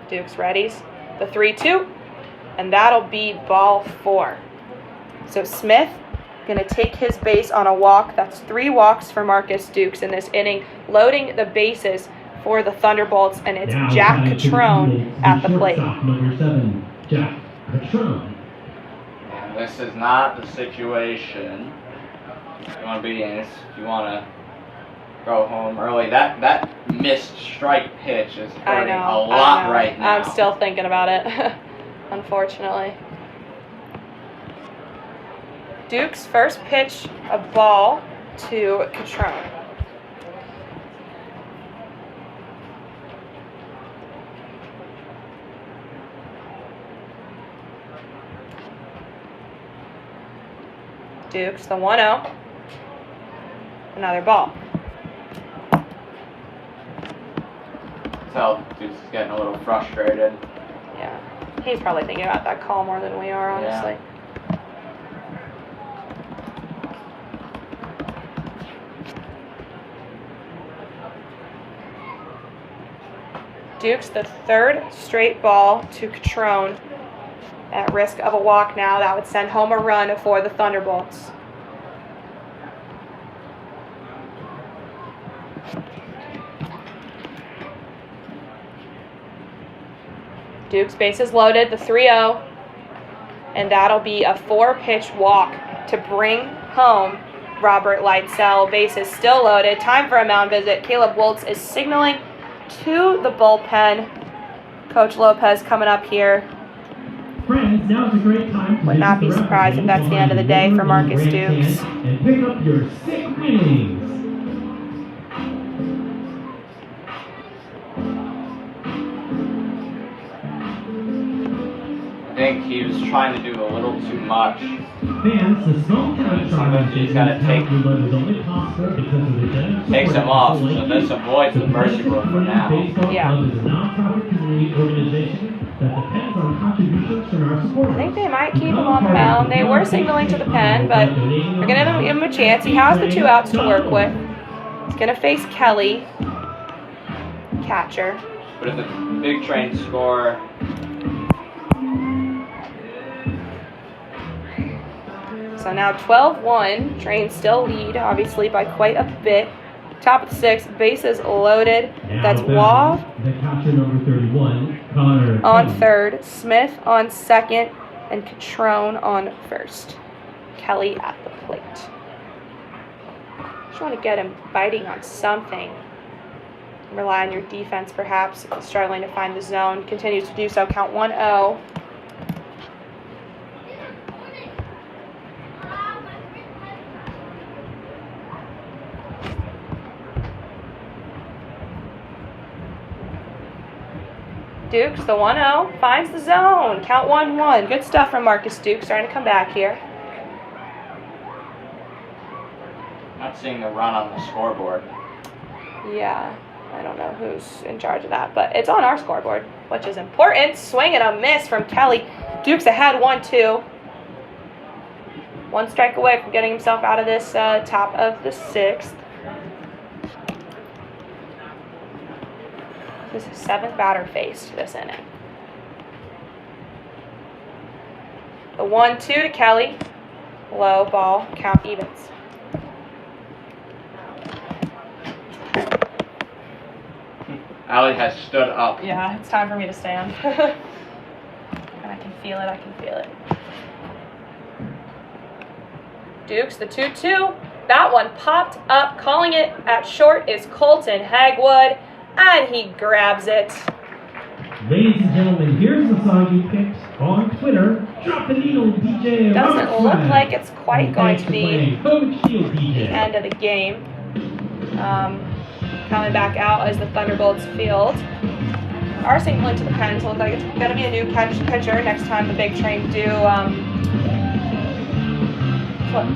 Dukes readies. The 3-2. And that'll be ball 4. So Smith going to take his base on a walk. That's 3 walks for Marcus Dukes in this inning, loading the bases for the Thunderbolts, and it's Now Jack batting for the Catrone TBOLTS, at the the plate. shortstop, number 7, Jack Catrone. And this is not the situation you want to be in. If you want to go home early, that missed strike pitch is I hurting know. a lot right now. I'm still thinking about it, unfortunately. Dukes first pitch a ball to Catrone. Dukes, the 1-0. Another ball. Tell Dukes is getting a little frustrated. Yeah. He's probably thinking about that call more than we are, honestly. Yeah. Dukes, the third straight ball to Catrone. At risk of a walk now, that would send home a run for the Thunderbolts. Dukes bases loaded, the 3-0. And that'll be a 4-pitch walk to bring home Robert Lightsell. Bases still loaded. Time for a mound visit. Caleb Woltz is signaling to the bullpen. Coach Lopez coming up here. Friends, now's a great time to Would not be visit the surprised if that's the end of the day for Marcus Dukes. And pick up your sick winnings. I think he was trying to do a little too much. Fans, the small town Sometimes you just gotta take is only possible because of the generous takes support him off, of so this avoids the mercy rule for now. Baseball Yeah. Club is a non-profit community organization that depends on contributions from our supporters. I think they might keep him on the mound. They were signaling to the pen, but they're going to give him a chance. He has the 2 outs to work with. He's going to face Kelly, catcher. But if the big train score, So now 12-1. Train still lead, obviously, by quite a bit. Top of the 6th, bases loaded. That's Waugh The catcher number 31, Connor on Kelly. 3rd, Smith on 2nd, and Catrone on 1st. Kelly at the plate. Just want to get him biting on something. Rely on your defense, perhaps, if he's struggling to find the zone. Continues to do so. Count 1-0. Dukes, the 1-0, finds the zone. Count 1-1. Good stuff from Marcus Dukes, starting to come back here. Not seeing the run on the scoreboard. Yeah, I don't know who's in charge of that, but it's on our scoreboard, which is important. Swing and a miss from Kelly. Dukes ahead 1-2. 1 strike away from getting himself out of this top of the 6th. This is 7th batter faced this inning. The 1-2 to Kelly. Low ball, count evens. Allie has stood up. Yeah, it's time for me to stand. And I can feel it, I can feel it. Dukes, the 2-2. That one popped up. Calling it at short is Colton Hagwood, and he grabs it. Ladies and gentlemen, here's the song you picked on Twitter. Drop the needle, DJ. Doesn't Rock look Swag. like it's quite And going thanks to for be playing Coach Shield, the DJ. end of the game. Coming back out as the Thunderbolts field. Are signaling to the pens. Looks like it's going to be a new pitcher next time the big train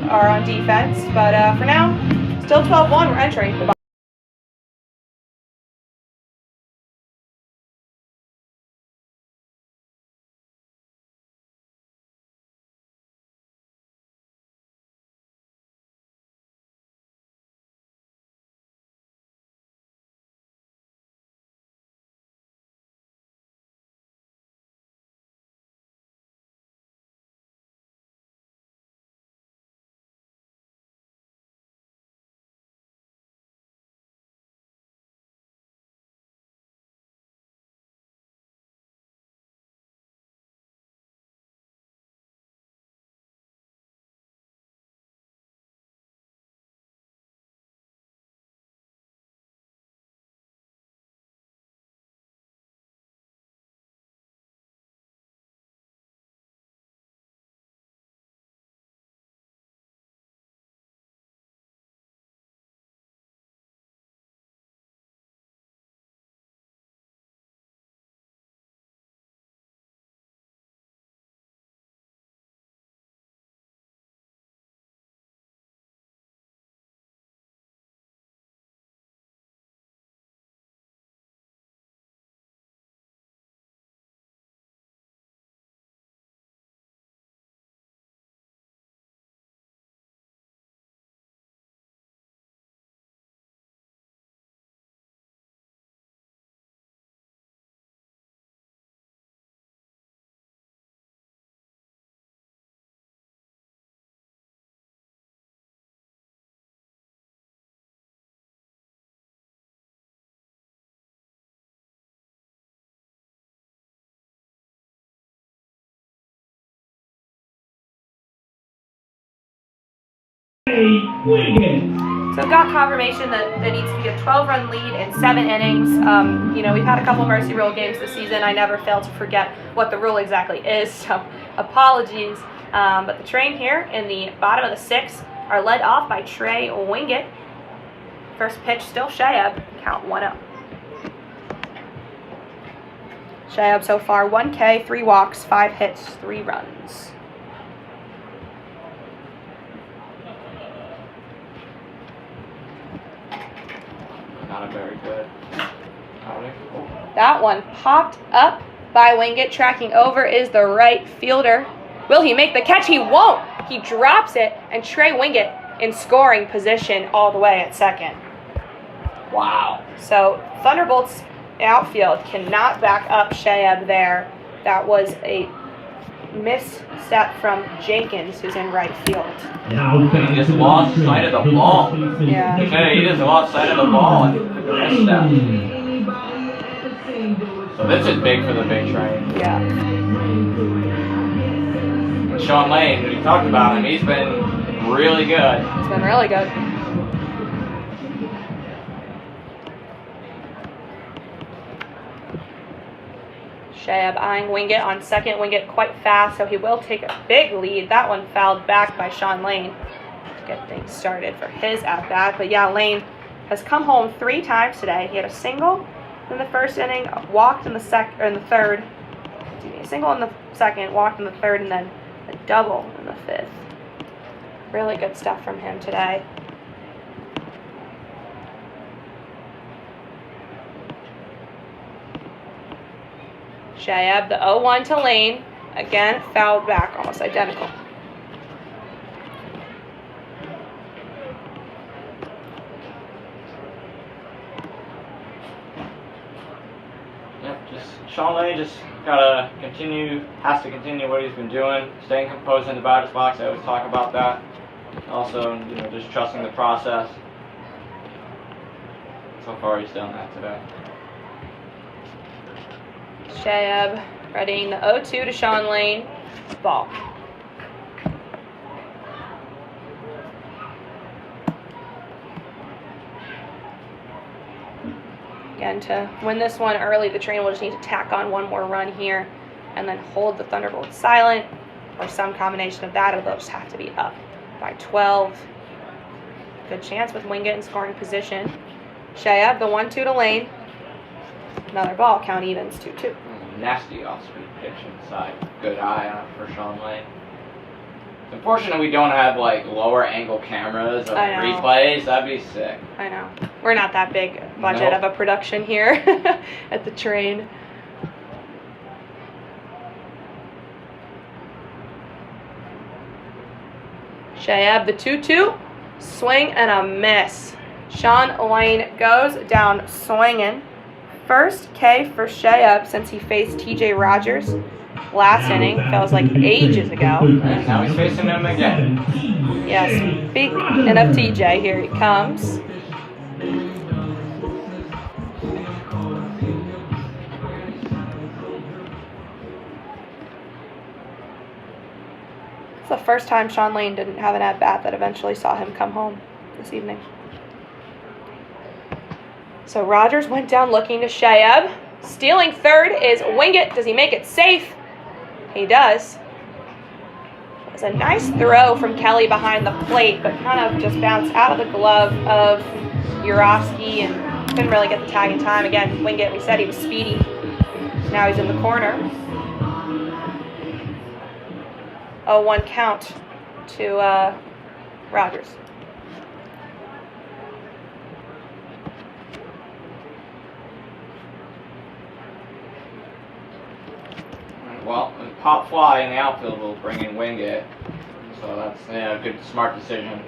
are on defense. But for now, still 12-1. We're entering the So we've got confirmation that there needs to be a 12-run lead in 7 innings. We've had a couple Mercy Rule games this season. I never fail to forget what the rule exactly is, so apologies. But the train here in the bottom of the 6th are led off by Trey Wingett. First pitch still Shayab, count 1-0. Shayab so far 1K, 3 walks, 5 hits, 3 runs. Not a very good outing. That one popped up by Wingett. Tracking over is the right fielder. Will he make the catch? He won't. He drops it, and Trey Wingett in scoring position all the way at second. Wow. So Thunderbolts outfield cannot back up Shayab there. That was a misstep from Jenkins, who's in right field. Now He just lost sight of the ball. Yeah. He just lost sight of the ball and missed that. So this is big for the big train. Yeah. And Sean Lane, we talked about him, he's been really good. It's been really good. Shayab eyeing Wingett on second. Wingett quite fast, so he will take a big lead. That one fouled back by Sean Lane to get things started for his at-bat. But yeah, Lane has come home 3 times today. He had a single in the first inning, walked in the third. Excuse me, a single in the second, walked in the third, and then a double in the 5th. Really good stuff from him today. Shayab, the 0-1 to Lane. Again, fouled back, almost identical. Yep, Sean Lane just has to continue what he's been doing, staying composed in the batter's box. I always talk about that. Also, just trusting the process. So far, he's done that today. Shayab readying the 0-2 to Sean Lane. Ball. Again, to win this one early, the train will just need to tack on one more run here and then hold the Thunderbolts silent or some combination of that, or they'll just have to be up by 12. Good chance with Wingett in scoring position. Shayab, the 1-2 to Lane. Another ball, count evens 2-2. Nasty off-speed pitch inside. Good eye on it for Sean Lane. It's unfortunate we don't have lower angle cameras of replays. That'd be sick. I know. We're not that big budget of a production here at the train. Shayab, the 2-2. Swing and a miss. Sean Lane goes down swinging. First K for Shayab since he faced TJ Rogers last inning. Feels like ages ago. And now he's facing him again. Yes, speaking of TJ, here he comes. It's the first time Sean Lane didn't have an at-bat that eventually saw him come home this evening. So Rogers went down looking to Shayab. Stealing third is Wingett. Does he make it safe? He does. It was a nice throw from Kelly behind the plate, but kind of just bounced out of the glove of Urofsky and couldn't really get the tag in time. Again, Wingett, we said he was speedy. Now he's in the corner. 0-1 count to Rogers. Well, a pop fly in the outfield will bring in Wingett. So that's a good, smart decision.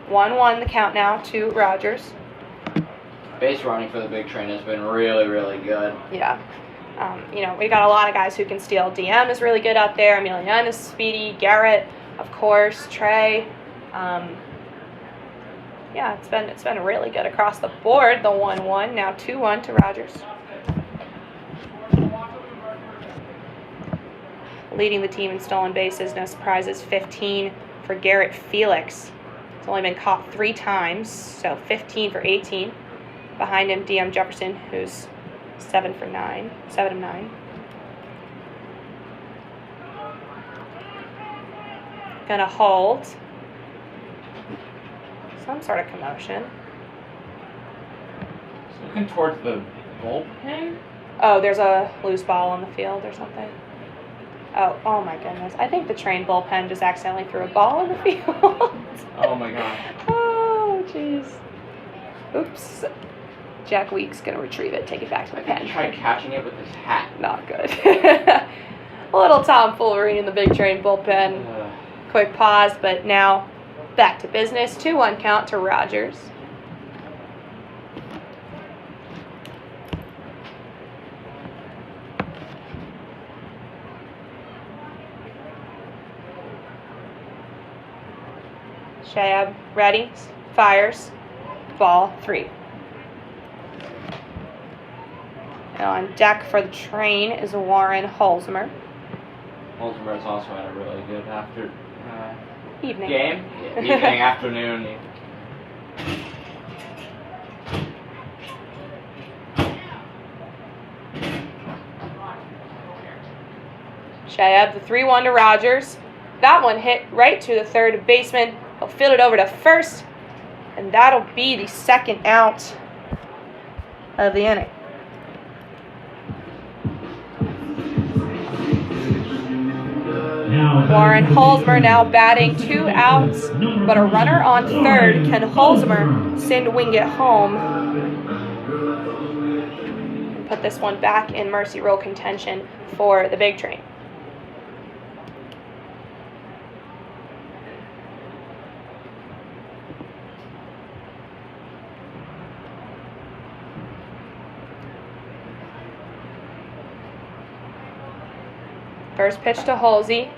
1-1 the count now to Rogers. Base running for the big train has been really, really good. Yeah. We got a lot of guys who can steal. DM is really good out there. Emilian is speedy. Garrett, of course. Trey. Yeah, it's been really good across the board. The 1-1, now 2-1 to Rogers. Leading the team in stolen bases, no surprises, 15 for Garrett Felix. He's only been caught 3 times, so 15 for 18. Behind him, DM Jefferson, who's 7 of 9. Gonna hold. Some sort of commotion. So looking towards the bullpen. Oh, there's a loose ball on the field or something. Oh my goodness. I think the train bullpen just accidentally threw a ball in the field. Oh my god. Oh, jeez. Oops. Jack Week's going to retrieve it, take it back to the pen. He tried catching it with his hat. Not good. A little tomfoolery in the big train bullpen. Quick pause, but now back to business. 2-1 count to Rogers. Shayab, ready, fires, ball 3. And on deck for the train is Warren Holzmer. Holzmer's also had a really good Evening. game. Evening, afternoon. Shayab, the 3-1 to Rogers. That one hit right to the third baseman. He'll field it over to first, and that'll be the second out of the inning. Warren Holzmer now batting 2 outs, but a runner on third. Can Holzmer send Wingett home? And put this one back in mercy rule contention for the big train. First pitch to Halsey.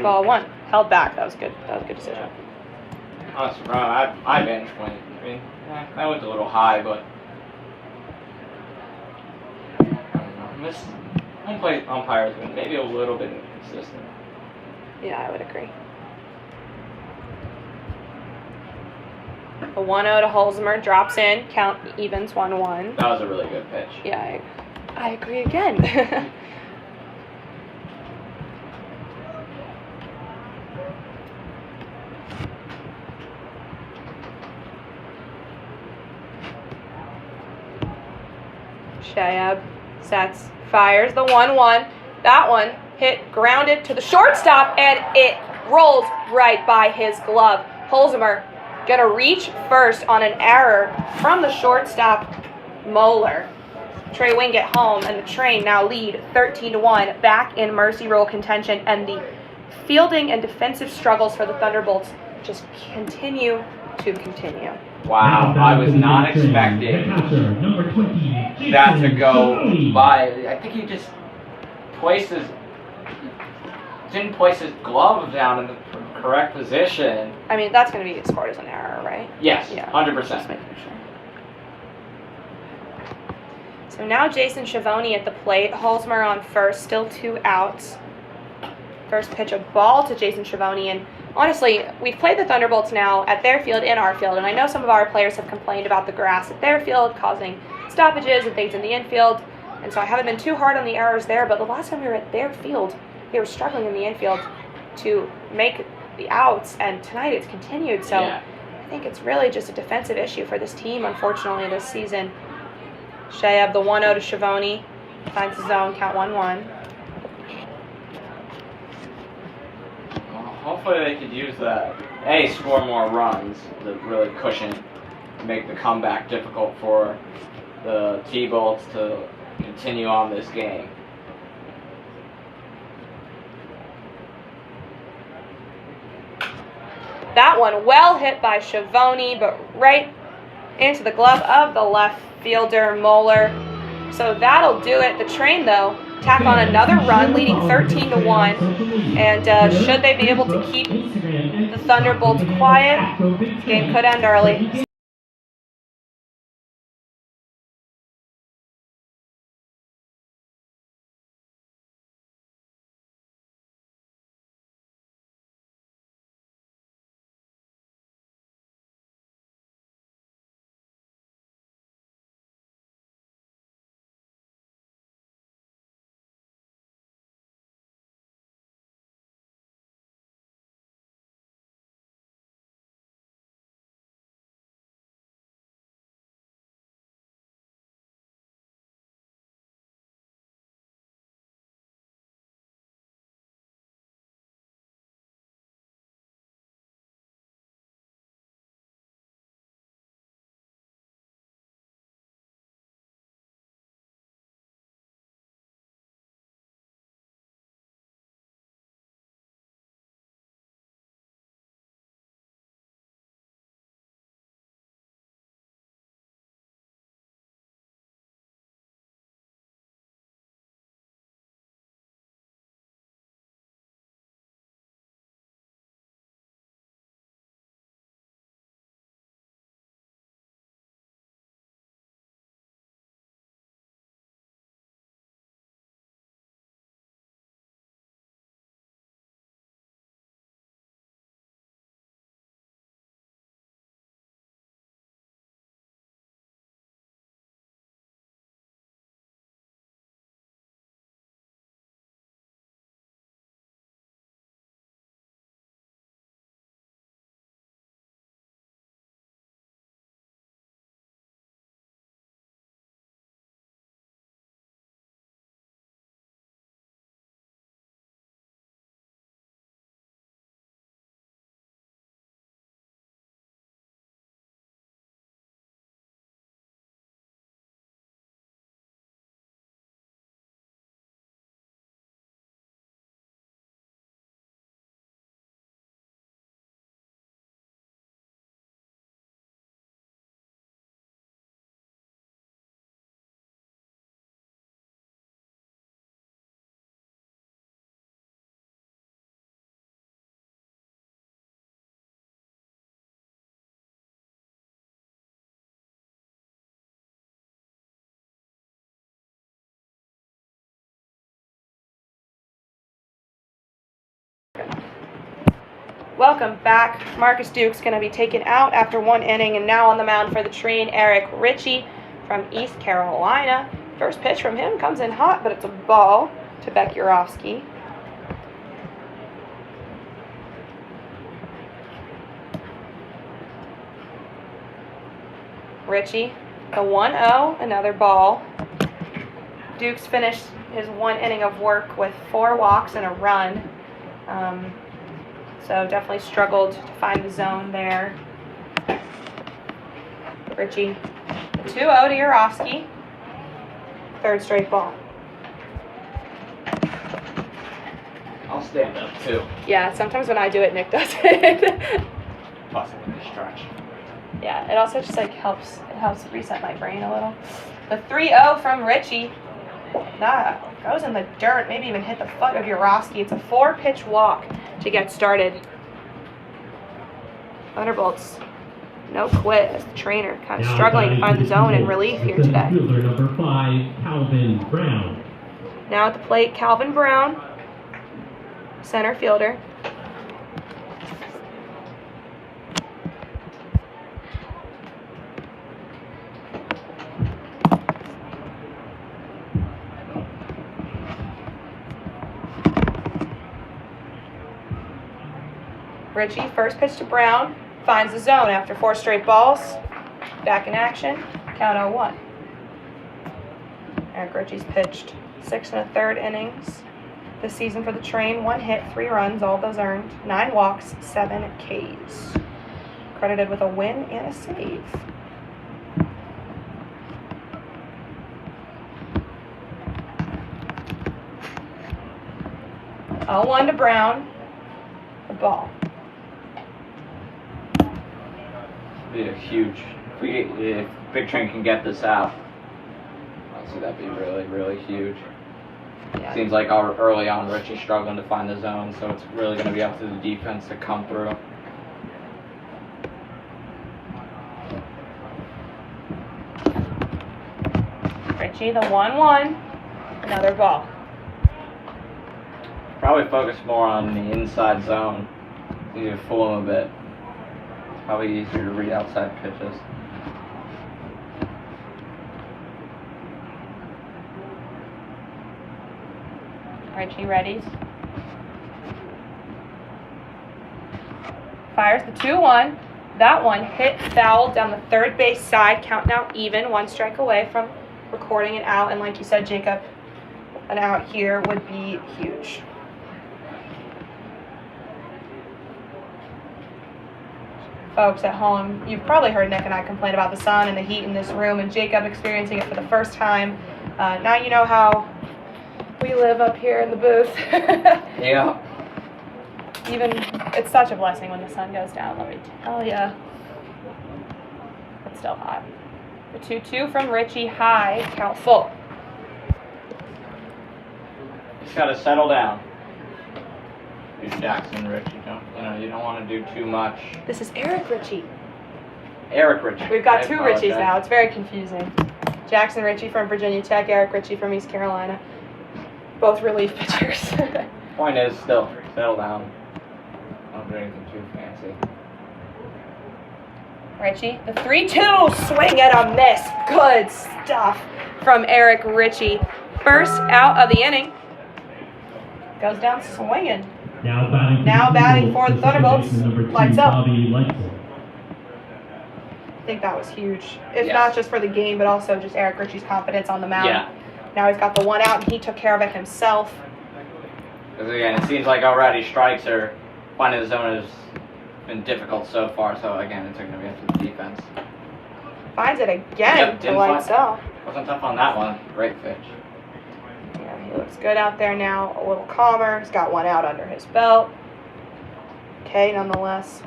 Ball 1. Held back. That was good. That was a good decision. Honestly, I bench went. I mean, that went a little high, but I don't know. This home plate umpire's been maybe a little bit inconsistent. Yeah, I would agree. A 1-0 to Holzmer. Drops in. Count evens 1-1. That was a really good pitch. Yeah, I agree again. Shayab sets, fires the 1-1. That one hit grounded to the shortstop, and it rolls right by his glove. Holzmer gonna reach first on an error from the shortstop, Moeller. Trey Wingett home, and the train now lead 13-1, back in mercy rule contention, and the fielding and defensive struggles for the Thunderbolts just continue. Wow, I was not expecting that to go by. I think he just didn't place his glove down in the correct position. I mean, that's going to be scored as an error, right? Yes, Yeah. 100%. Just making sure. So now Jason Schiavone at the plate. Holzmer on first, still 2 outs. First pitch, a ball to Jason Schiavone, and honestly, we've played the Thunderbolts now at their field and our field, and I know some of our players have complained about the grass at their field causing stoppages and things in the infield, and so I haven't been too hard on the errors there, but the last time we were at their field, they were struggling in the infield to make the outs, and tonight it's continued, so Yeah. I think it's really just a defensive issue for this team, unfortunately, this season. Shayab, the 1-0 to Schiavone, finds the zone, count 1-1. Well, hopefully they could use that. Score more runs to really cushion, make the comeback difficult for the T-Bolts to continue on this game. That one well hit by Schiavone, but right into the glove of the left fielder, Moeller. So that'll do it. The train, though, tack on another run, leading 13-1. And should they be able to keep the Thunderbolts quiet, this game could end early. Welcome back. Marcus Duke's going to be taken out after 1 inning, and now on the mound for the Train, Eric Ritchie from East Carolina. First pitch from him comes in hot, but it's a ball to Bekurovsky. Ritchie, the 1-0, another ball. Duke's finished his 1 inning of work with 4 walks and a run. So definitely struggled to find the zone there. Ritchie, the 2-0 to Yarovsky. 3rd straight ball. I'll stand up too. Yeah, sometimes when I do it, Nick does it. Plus I'm in stretch. Yeah, it also just like helps reset my brain a little. The 3-0 from Ritchie. That goes in the dirt, maybe even hit the foot of Yarovsky. It's a 4-pitch walk to get started. Thunderbolts, no quit as the trainer, kind of struggling to find the zone and relief here today. Fielder number 5, Calvin Brown. Now at the plate, Calvin Brown, center fielder. Ritchie, first pitch to Brown, finds the zone after 4 straight balls. Back in action, count 0-1. Eric Ritchie's pitched 6 1/3 innings this season for the Train. 1 hit, 3 runs, all those earned. 9 walks, 7 Ks. Credited with a win and a save. Oh, 1 to Brown. The ball. Be a huge. If Big Train can get this out, obviously that'd be really, really huge. Yeah. Seems like early on Ritchie's struggling to find the zone, so it's really going to be up to the defense to come through. Ritchie, the 1-1. Another ball. Probably focus more on the inside zone. You fool him a bit. It's probably easier to read outside pitches. Ritchie readies. Fires the 2-1. That one hit foul down the 3rd base side. Count now even. 1 strike away from recording an out. And like you said, Jacob, an out here would be huge. Folks at home, you've probably heard Nick and I complain about the sun and the heat in this room, and Jacob experiencing it for the first time. Now you know how we live up here in the booth. Yeah. Even, it's such a blessing when the sun goes down, let me tell ya. It's still hot. The 2-2 from Ritchie, high, count full. Just got to settle down. Here's Jackson Ritchie. You don't want to do too much. This is Eric Ritchie. Eric Ritchie. We've got I 2 apologize. Ritchies now. It's very confusing. Jackson Ritchie from Virginia Tech, Eric Ritchie from East Carolina. Both relief pitchers. Point is, still, settle down. Don't do anything too fancy. Ritchie, the 3-2, swing and a miss. Good stuff from Eric Ritchie. First out of the inning. Goes down swinging. Now batting for the Thunderbolts, Lights up. Bobby I think that was huge. If Yes. not just for the game, but also just Eric Ritchie's confidence on the mound. Yeah. Now he's got the 1 out, and he took care of it himself. Because again, it seems like already strikes are finding the zone has been difficult so far. So again, it's going to be up to the defense. Finds it again Yep, to didn't lights find- out. Wasn't tough on that one. Great pitch. Yeah, he looks good out there now. A little calmer. He's got 1 out under his belt. Okay, nonetheless.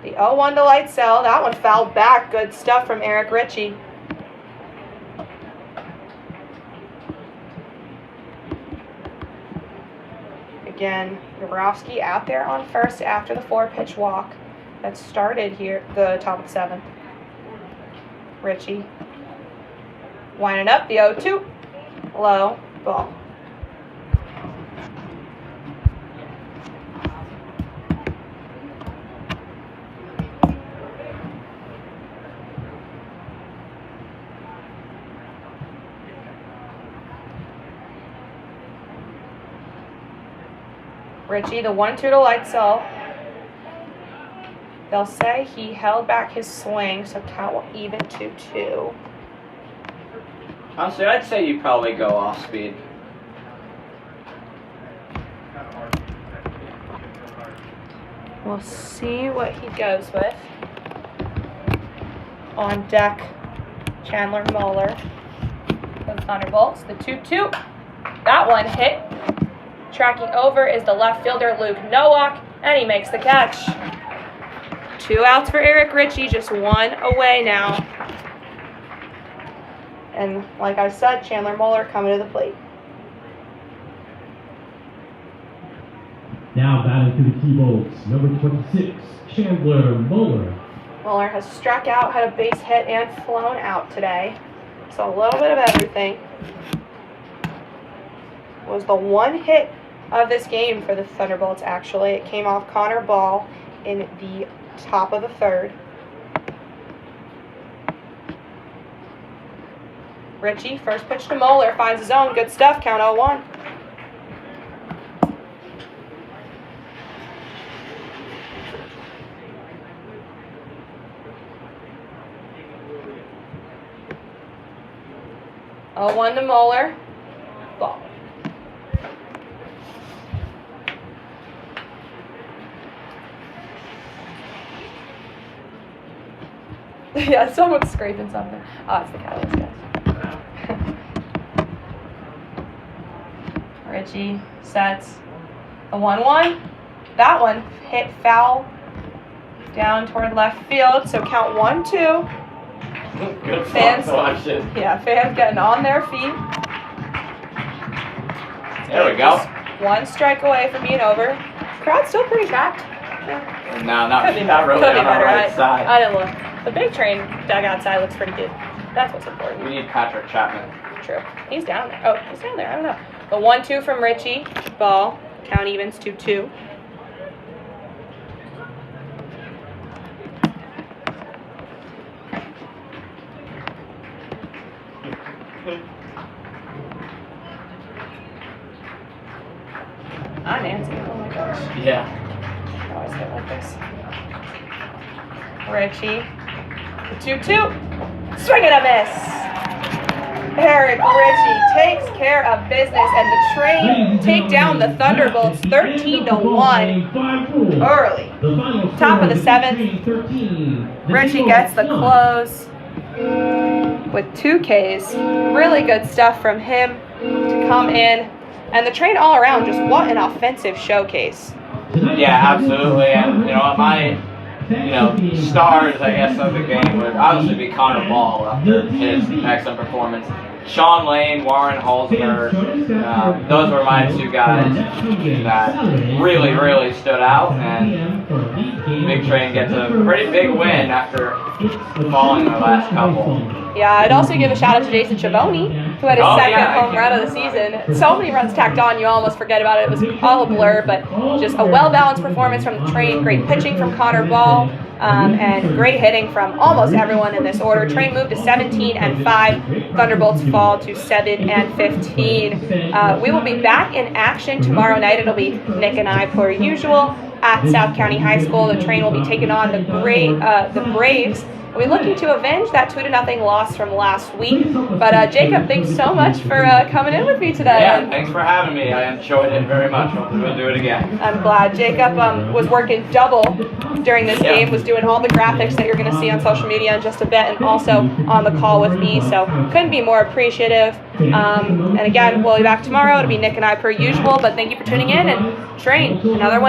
The 0-1 to light cell. That one fouled back. Good stuff from Eric Ritchie. Again, Yarovsky out there on first after the 4-pitch walk that started here, the top of the 7th. Ritchie winding up the 0-2. Low ball. Richie, the 1-2 to Lightsell. They'll say he held back his swing, so count will even 2-2. Honestly, I'd say you probably go off speed. We'll see what he goes with. On deck, Chandler Moeller, the Thunderbolts, the 2-2. That one hit. Tracking over is the left fielder, Luke Nowak, and he makes the catch. 2 outs for Eric Ritchie, just 1 away now. And like I said, Chandler Moeller coming to the plate. Now batting to the TBOLTS, number 26, Chandler Moeller. Moeller has struck out, had a base hit, and flown out today. So a little bit of everything. Was the one hit of this game for the Thunderbolts, actually. It came off Connor Ball in the top of the 3rd. Richie, first pitch to Moeller, finds his own. Good stuff, count 0-1. Oh, 1 to Moeller. Ball. Yeah, someone's scraping something. Oh, it's the catalyst, guys. Richie sets the 1-1. That one hit foul down toward left field, so count 1-2. Good Fans, selection. yeah, fans getting on their feet. There we go. Just 1 strike away from being over. Crowd's still pretty packed. Yeah. No, not Could be really better. on our right side. I didn't look. The big train dugout side looks pretty good. That's what's important. We need Patrick Chapman. True. He's down there. Oh, he's down there. I don't know. The 1-2 from Richie. Ball. Count evens 2-2. Ah, Nancy. Oh my gosh. Yeah. I always get like this. Richie. The 2-2. Swing and a miss. Eric Ritchie takes care of business, and the Train take down the Thunderbolts 13-1 early. Top of the 7th. Ritchie gets the close with 2 Ks. Really good stuff from him to come in. And the Train all around, just what an offensive showcase. Yeah, absolutely. And, my stars, I guess, of the game would obviously be Connor Ball after his excellent performance. Sean Lane, Warren Halsberg, those were my 2 guys that really, really stood out. And Big Train gets a pretty big win after falling in the last couple. Yeah, I'd also give a shout out to Jason Chaboni, who had his second home run of the season. So many runs tacked on, you almost forget about it. It was all a blur, but just a well-balanced performance from the Train. Great pitching from Connor Ball, and great hitting from almost everyone in this order. Train moved to 17-5. Thunderbolts fall to 7-15. We will be back in action tomorrow night. It'll be Nick and I, per usual, at South County High School. The Train will be taking on the Braves. We're looking to avenge that 2-0 loss from last week. But Jacob, thanks so much for coming in with me today. Yeah, thanks for having me. I enjoyed it very much. Hopefully we'll do it again. I'm glad. Jacob was working double during this game, was doing all the graphics that you're going to see on social media in just a bit, and also on the call with me. So couldn't be more appreciative. And again, we'll be back tomorrow. It'll be Nick and I per usual. But thank you for tuning in, and Train, another one.